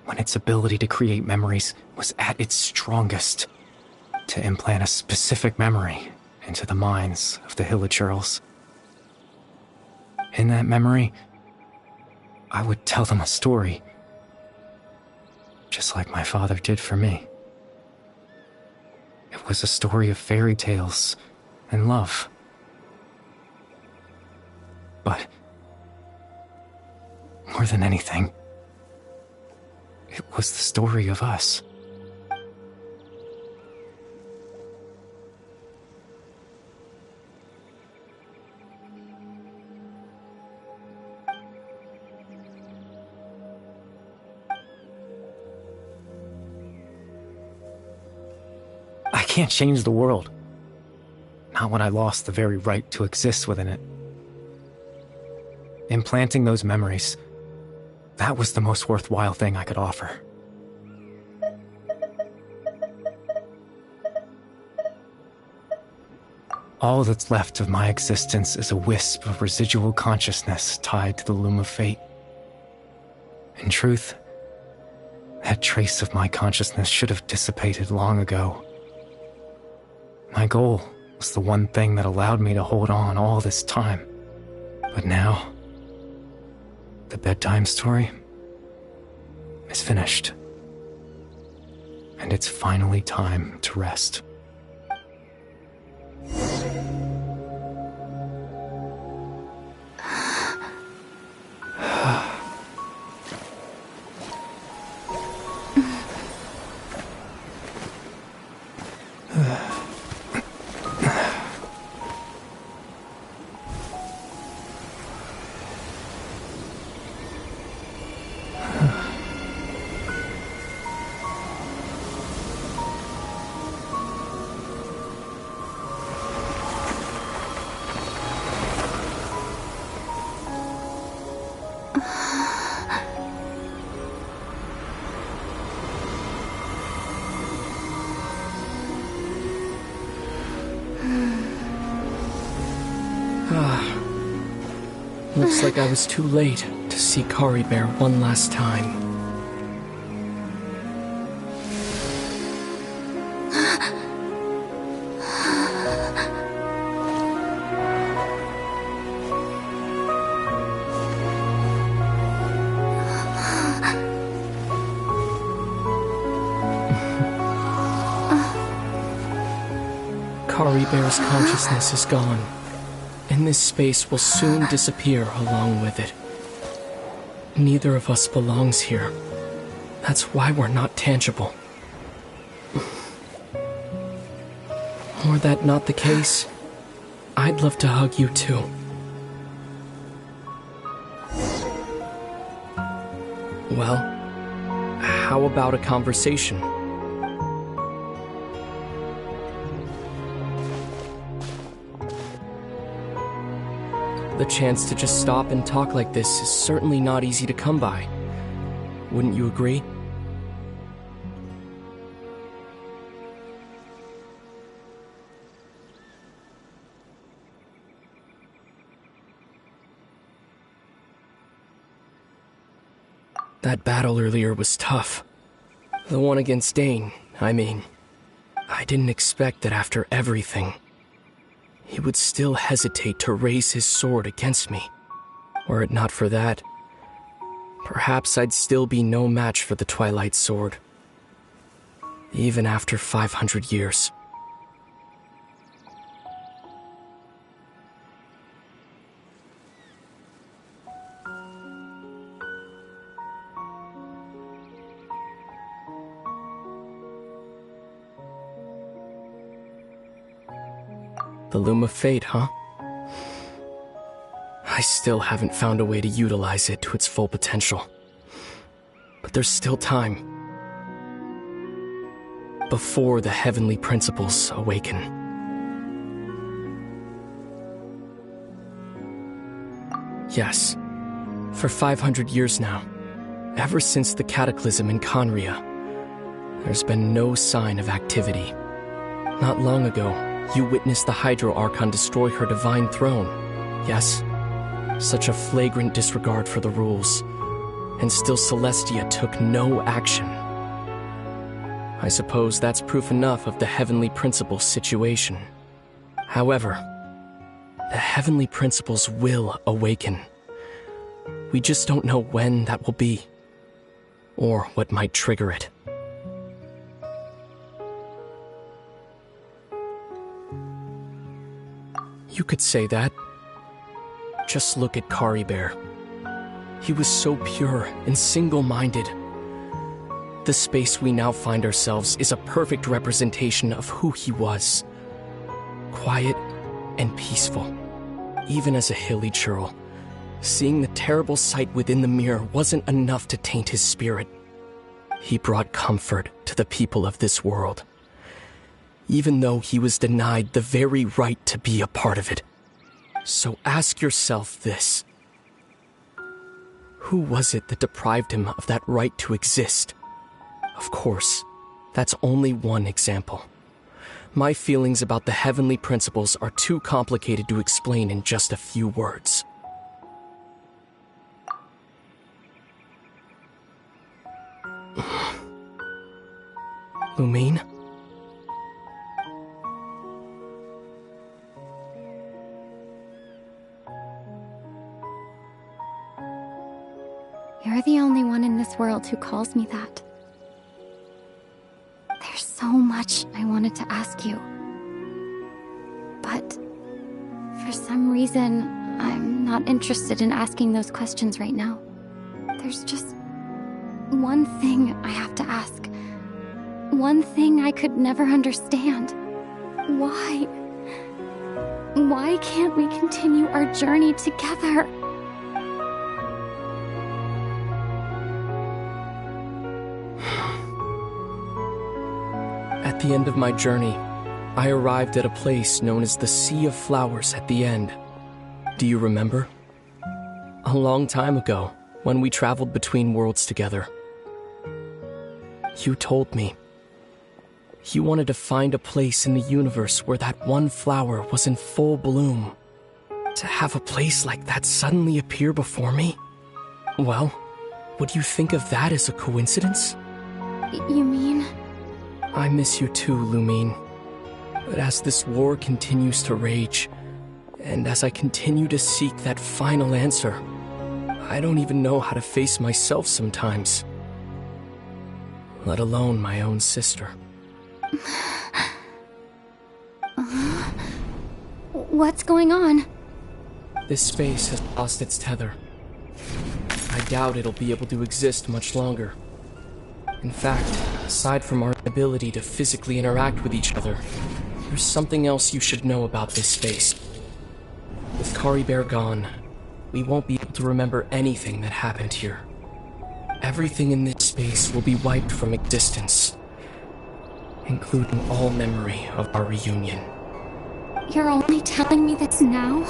when its ability to create memories was at its strongest, to implant a specific memory into the minds of the hilichurls. In that memory, I would tell them a story, just like my father did for me. It was a story of fairy tales and love. But more than anything, it was the story of us. I can't change the world. Not when I lost the very right to exist within it. Implanting those memories, that was the most worthwhile thing I could offer. All that's left of my existence is a wisp of residual consciousness tied to the Loom of Fate. In truth, that trace of my consciousness should have dissipated long ago. My goal was the one thing that allowed me to hold on all this time. But now, The bedtime story is finished. And it's finally time to rest. Looks like I was too late to see Kari Bear one last time. Kari Bear's consciousness is gone, and this space will soon disappear along with it. Neither of us belongs here. That's why we're not tangible. Were that not the case, I'd love to hug you too. Well, how about a conversation? The chance to just stop and talk like this is certainly not easy to come by. Wouldn't you agree? That battle earlier was tough. The one against Dane, I mean. I didn't expect that after everything, he would still hesitate to raise his sword against me. Were it not for that, perhaps I'd still be no match for the Twilight Sword. Even after 500 years. The Loom of Fate, huh? I still haven't found a way to utilize it to its full potential. But there's still time. Before the heavenly principles awaken. Yes, for 500 years now, ever since the cataclysm in Conria, there's been no sign of activity. Not long ago, you witnessed the Hydro Archon destroy her divine throne. Yes, such a flagrant disregard for the rules, and still Celestia took no action. I suppose that's proof enough of the Heavenly Principles situation. However, the Heavenly Principles will awaken. We just don't know when that will be, or what might trigger it. You could say that. Just look at Kari Bear. He was so pure and single-minded. The space we now find ourselves is a perfect representation of who he was. Quiet and peaceful. Even as a hilly churl, seeing the terrible sight within the mirror wasn't enough to taint his spirit. He brought comfort to the people of this world, even though he was denied the very right to be a part of it. So ask yourself this. Who was it that deprived him of that right to exist? Of course, that's only one example. My feelings about the Heavenly Principles are too complicated to explain in just a few words. Lumine? You're the only one in this world who calls me that. There's so much I wanted to ask you. But for some reason, I'm not interested in asking those questions right now. There's just one thing I have to ask. One thing I could never understand. Why? Why can't we continue our journey together? At the end of my journey, I arrived at a place known as the Sea of Flowers at the end. Do you remember? A long time ago, when we traveled between worlds together. You told me. You wanted to find a place in the universe where that one flower was in full bloom. To have a place like that suddenly appear before me? Well, would you think of that as a coincidence? You mean? I miss you too, Lumine. But as this war continues to rage, and as I continue to seek that final answer, I don't even know how to face myself sometimes. Let alone my own sister. What's going on? This space has lost its tether. I doubt it'll be able to exist much longer. In fact, aside from our ability to physically interact with each other, there's something else you should know about this space. With Kari Bear gone, we won't be able to remember anything that happened here. Everything in this space will be wiped from existence, including all memory of our reunion. You're only telling me this now?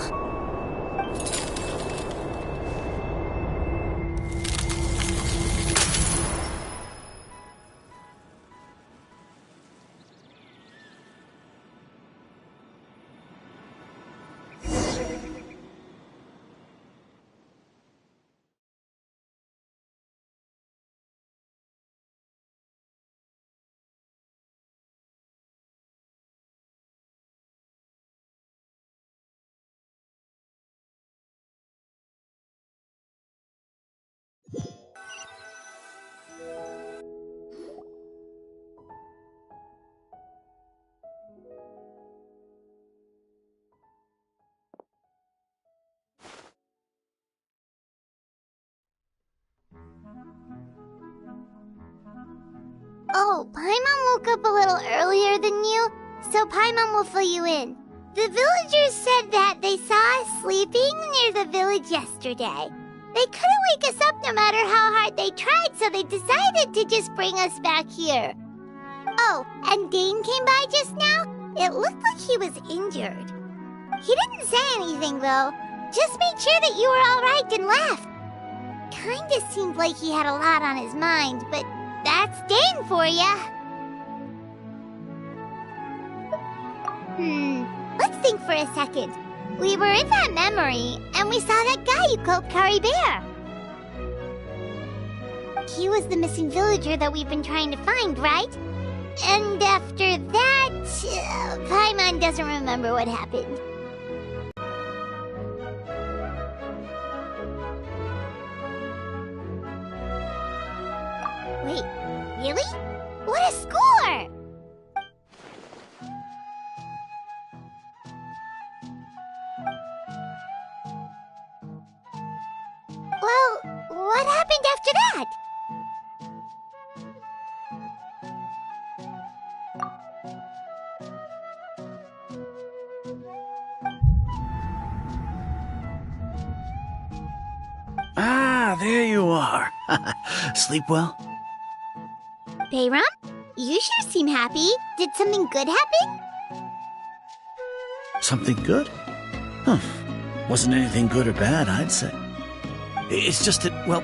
Oh, Paimon woke up a little earlier than you, so Paimon will fill you in. The villagers said that they saw us sleeping near the village yesterday. They couldn't wake us up no matter how hard they tried, so they decided to just bring us back here. Oh, and Dane came by just now. It looked like he was injured. He didn't say anything, though. Just made sure that you were all right and left. Kinda seemed like he had a lot on his mind, but that's Dane for ya. Let's think for a second. We were in that memory, and we saw that guy you called Kari Bear. He was the missing villager that we've been trying to find, right? And after that, Paimon doesn't remember what happened. Wait, really? What a score! Well, what happened after that? Ah, there you are. Sleep well? Bayram, you sure seem happy. Did something good happen? Something good? Huh. Wasn't anything good or bad, I'd say. It's just that, well,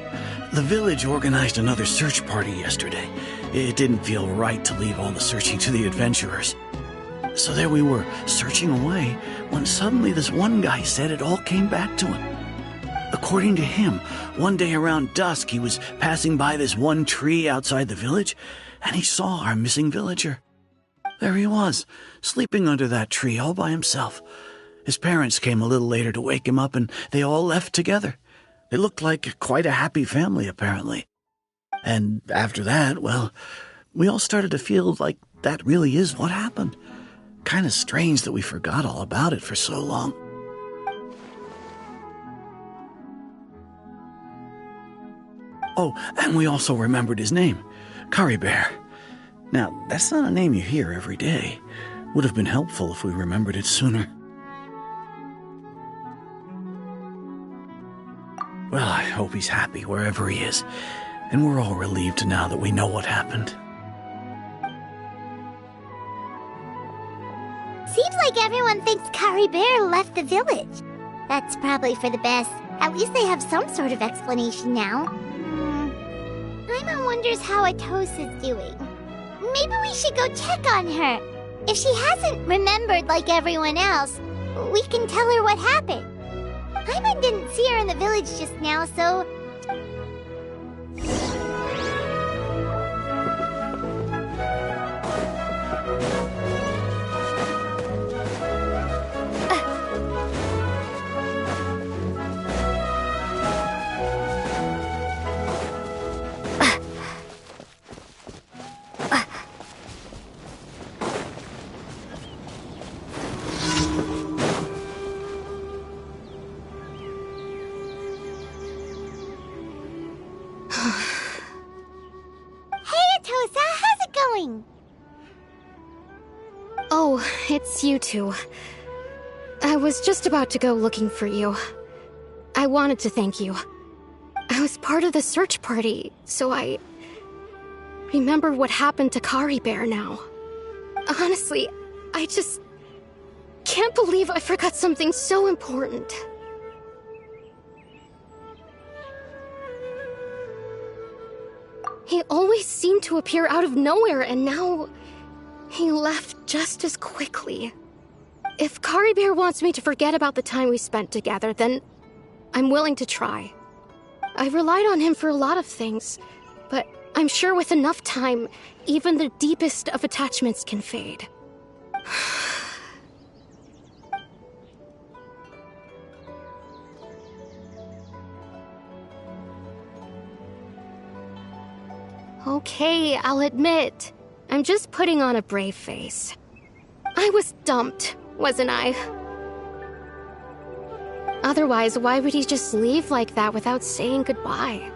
the village organized another search party yesterday. It didn't feel right to leave all the searching to the adventurers. So there we were, searching away, when suddenly this one guy said it all came back to him. According to him, one day around dusk he was passing by this one tree outside the village, and he saw our missing villager. There he was, sleeping under that tree all by himself. His parents came a little later to wake him up, and they all left together. They looked like quite a happy family, apparently. And after that, well, we all started to feel like that really is what happened. Kind of strange that we forgot all about it for so long. Oh, and we also remembered his name, Curry Bear. Now, that's not a name you hear every day. Would have been helpful if we remembered it sooner. Well, I hope he's happy wherever he is, and we're all relieved now that we know what happened. Seems like everyone thinks Curry Bear left the village. That's probably for the best. At least they have some sort of explanation now. Paimon wonders how Atosa's doing. Maybe we should go check on her. If she hasn't remembered like everyone else, we can tell her what happened. Paimon didn't see her in the village just now, so... Oh, it's you two. I was just about to go looking for you. I wanted to thank you. I was part of the search party, so I remember what happened to Curry Bear now. Honestly, I just can't believe I forgot something so important. He always seemed to appear out of nowhere, and now he left just as quickly. If Curry Bear wants me to forget about the time we spent together, then I'm willing to try. I relied on him for a lot of things, but I'm sure with enough time, even the deepest of attachments can fade. Okay, I'll admit, I'm just putting on a brave face. I was dumped, wasn't I? Otherwise, why would he just leave like that without saying goodbye?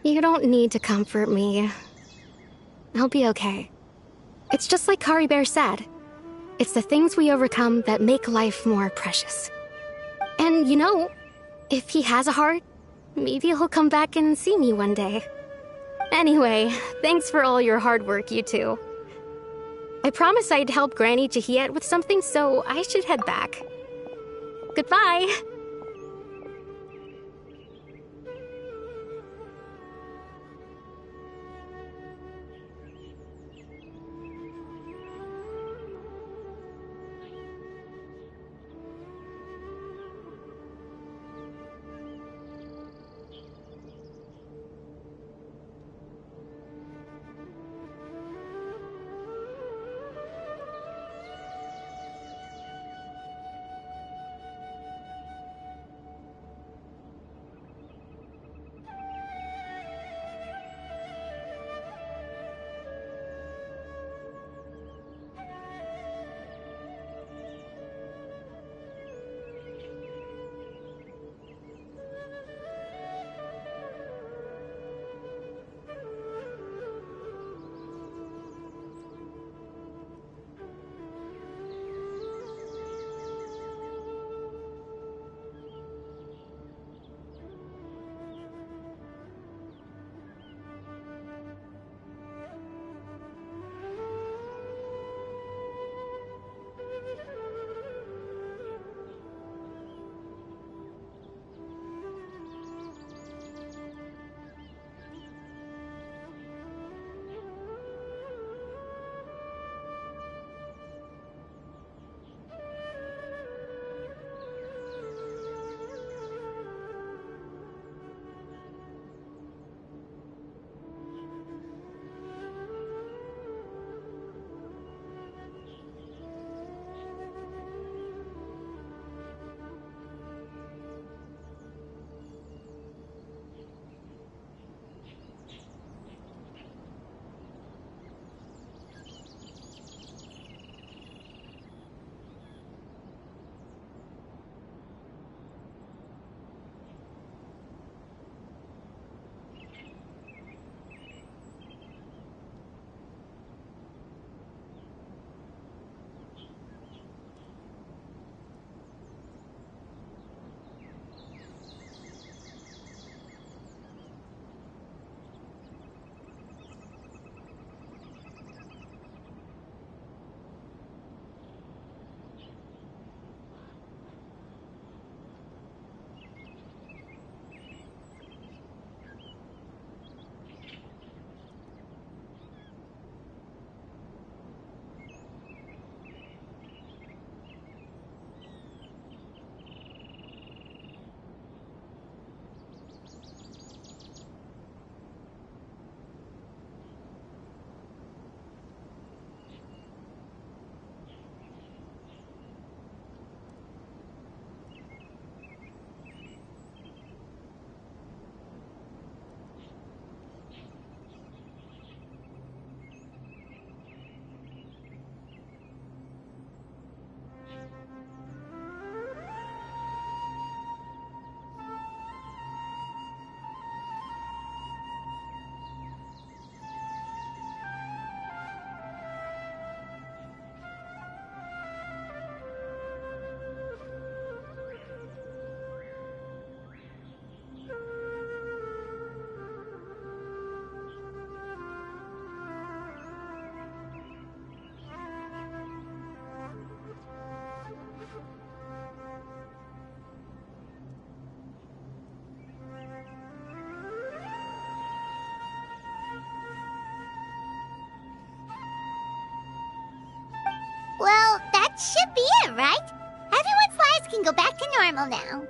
You don't need to comfort me. I'll be okay. It's just like Kari Bear said. It's the things we overcome that make life more precious. And you know, if he has a heart, maybe he'll come back and see me one day. Anyway, thanks for all your hard work, you two. I promised I'd help Granny Jahiet with something, so I should head back. Goodbye! Well, that should be it, right? Everyone's lives can go back to normal now.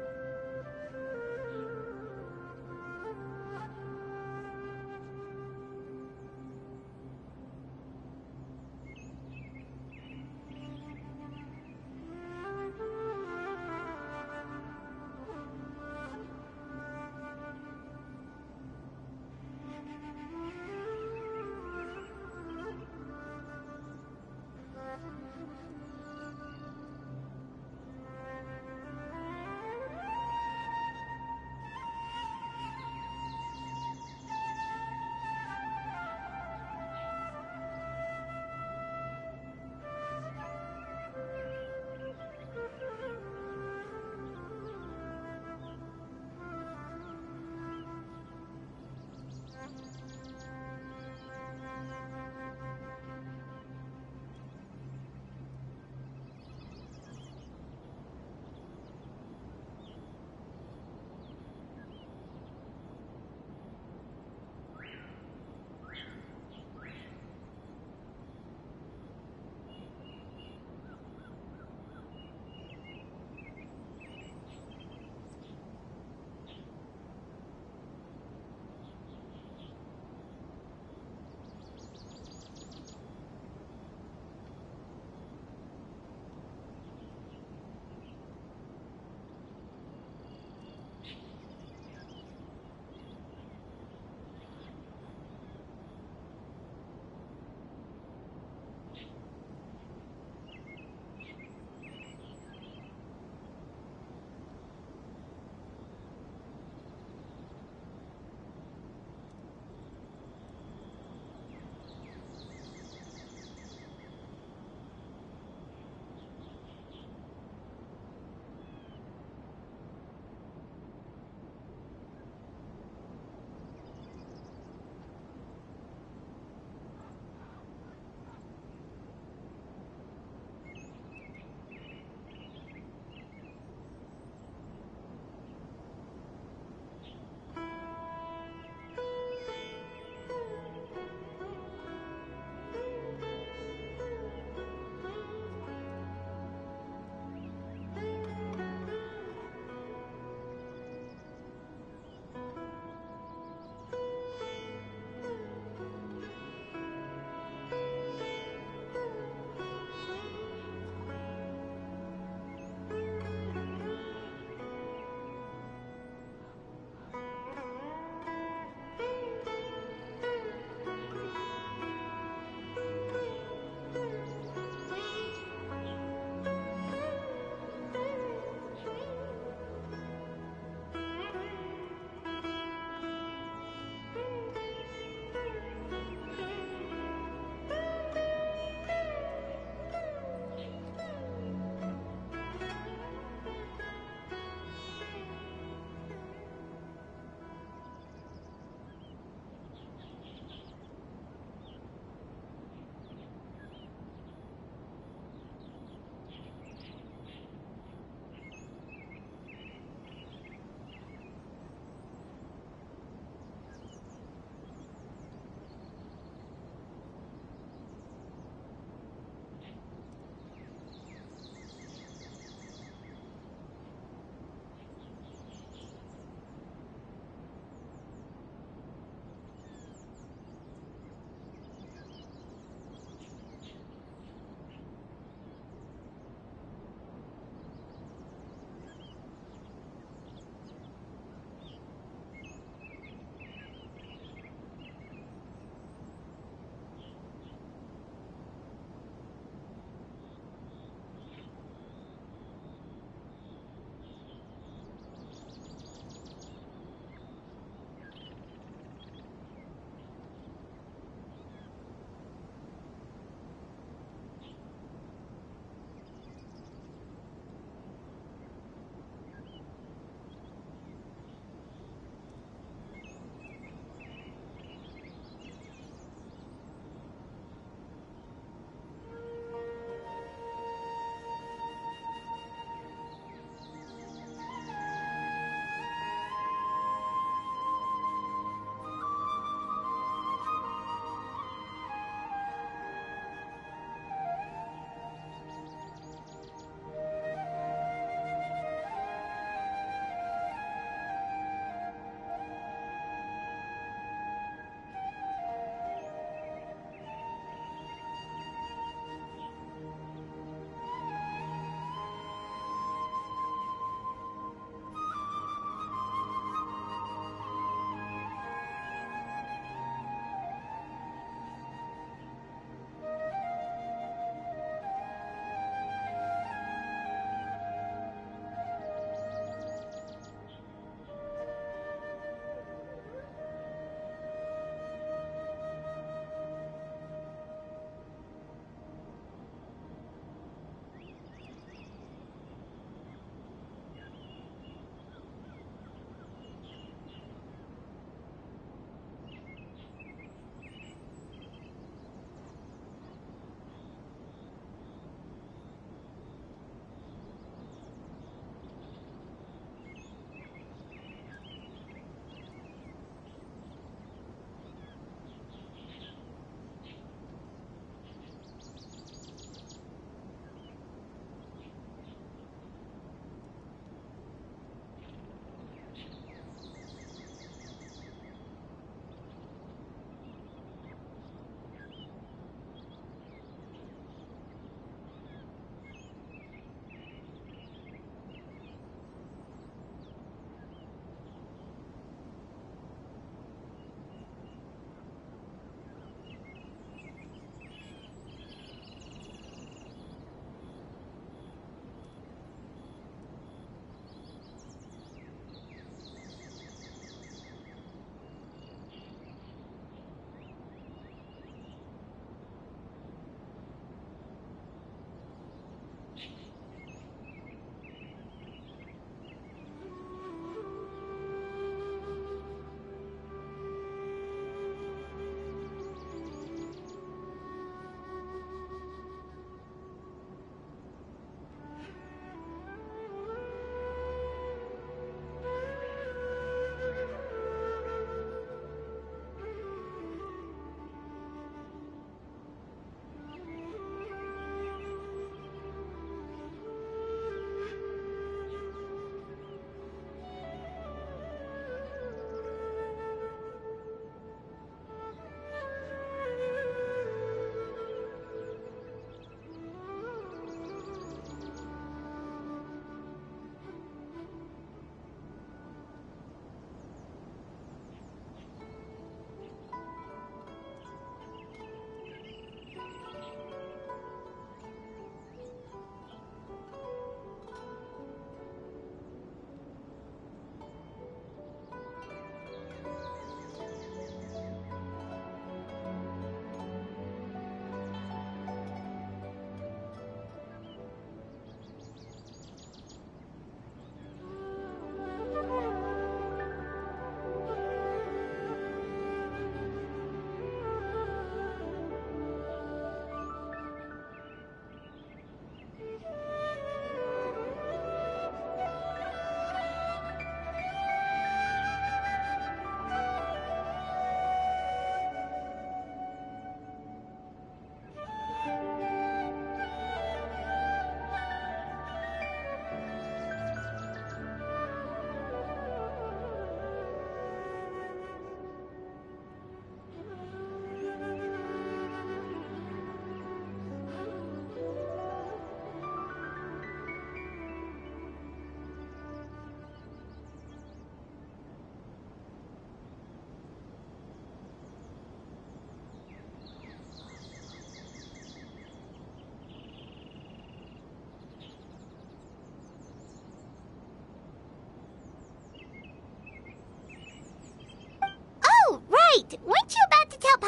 Wait, weren't you about to tell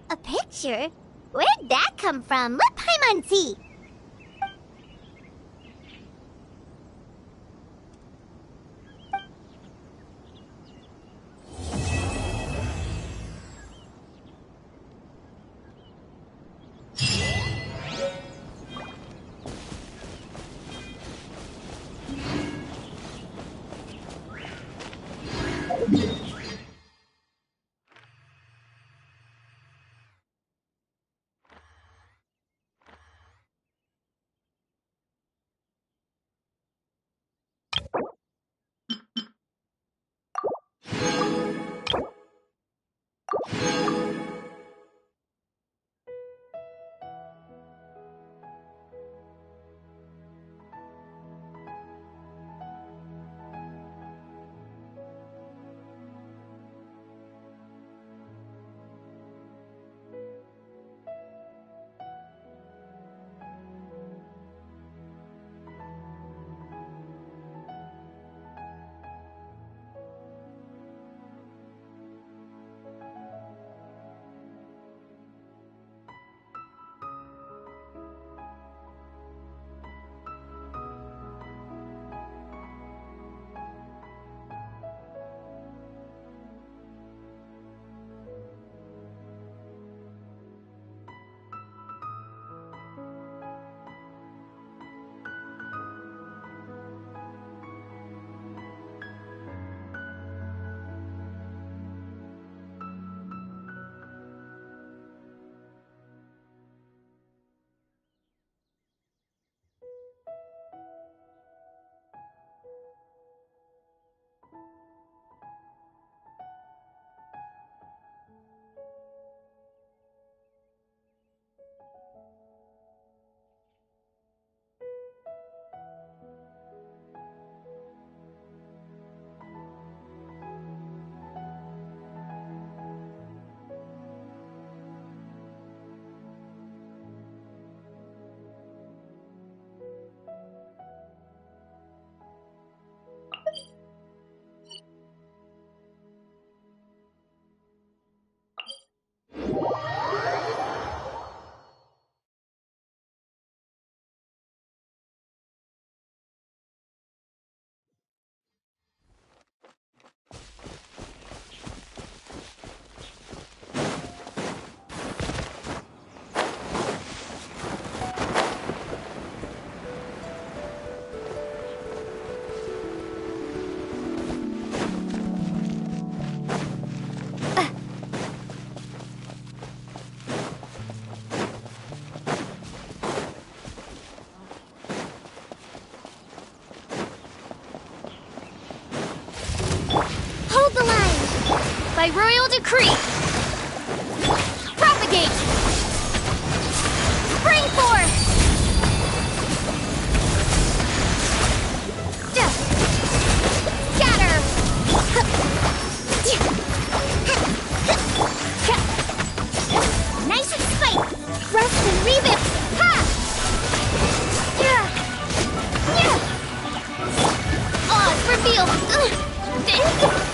a picture? Where'd that come from? Let Paimon see. By royal decree! Propagate! Spring forth! Scatter! Nice and spike! Rest and revamp! Ha! Odds reveal!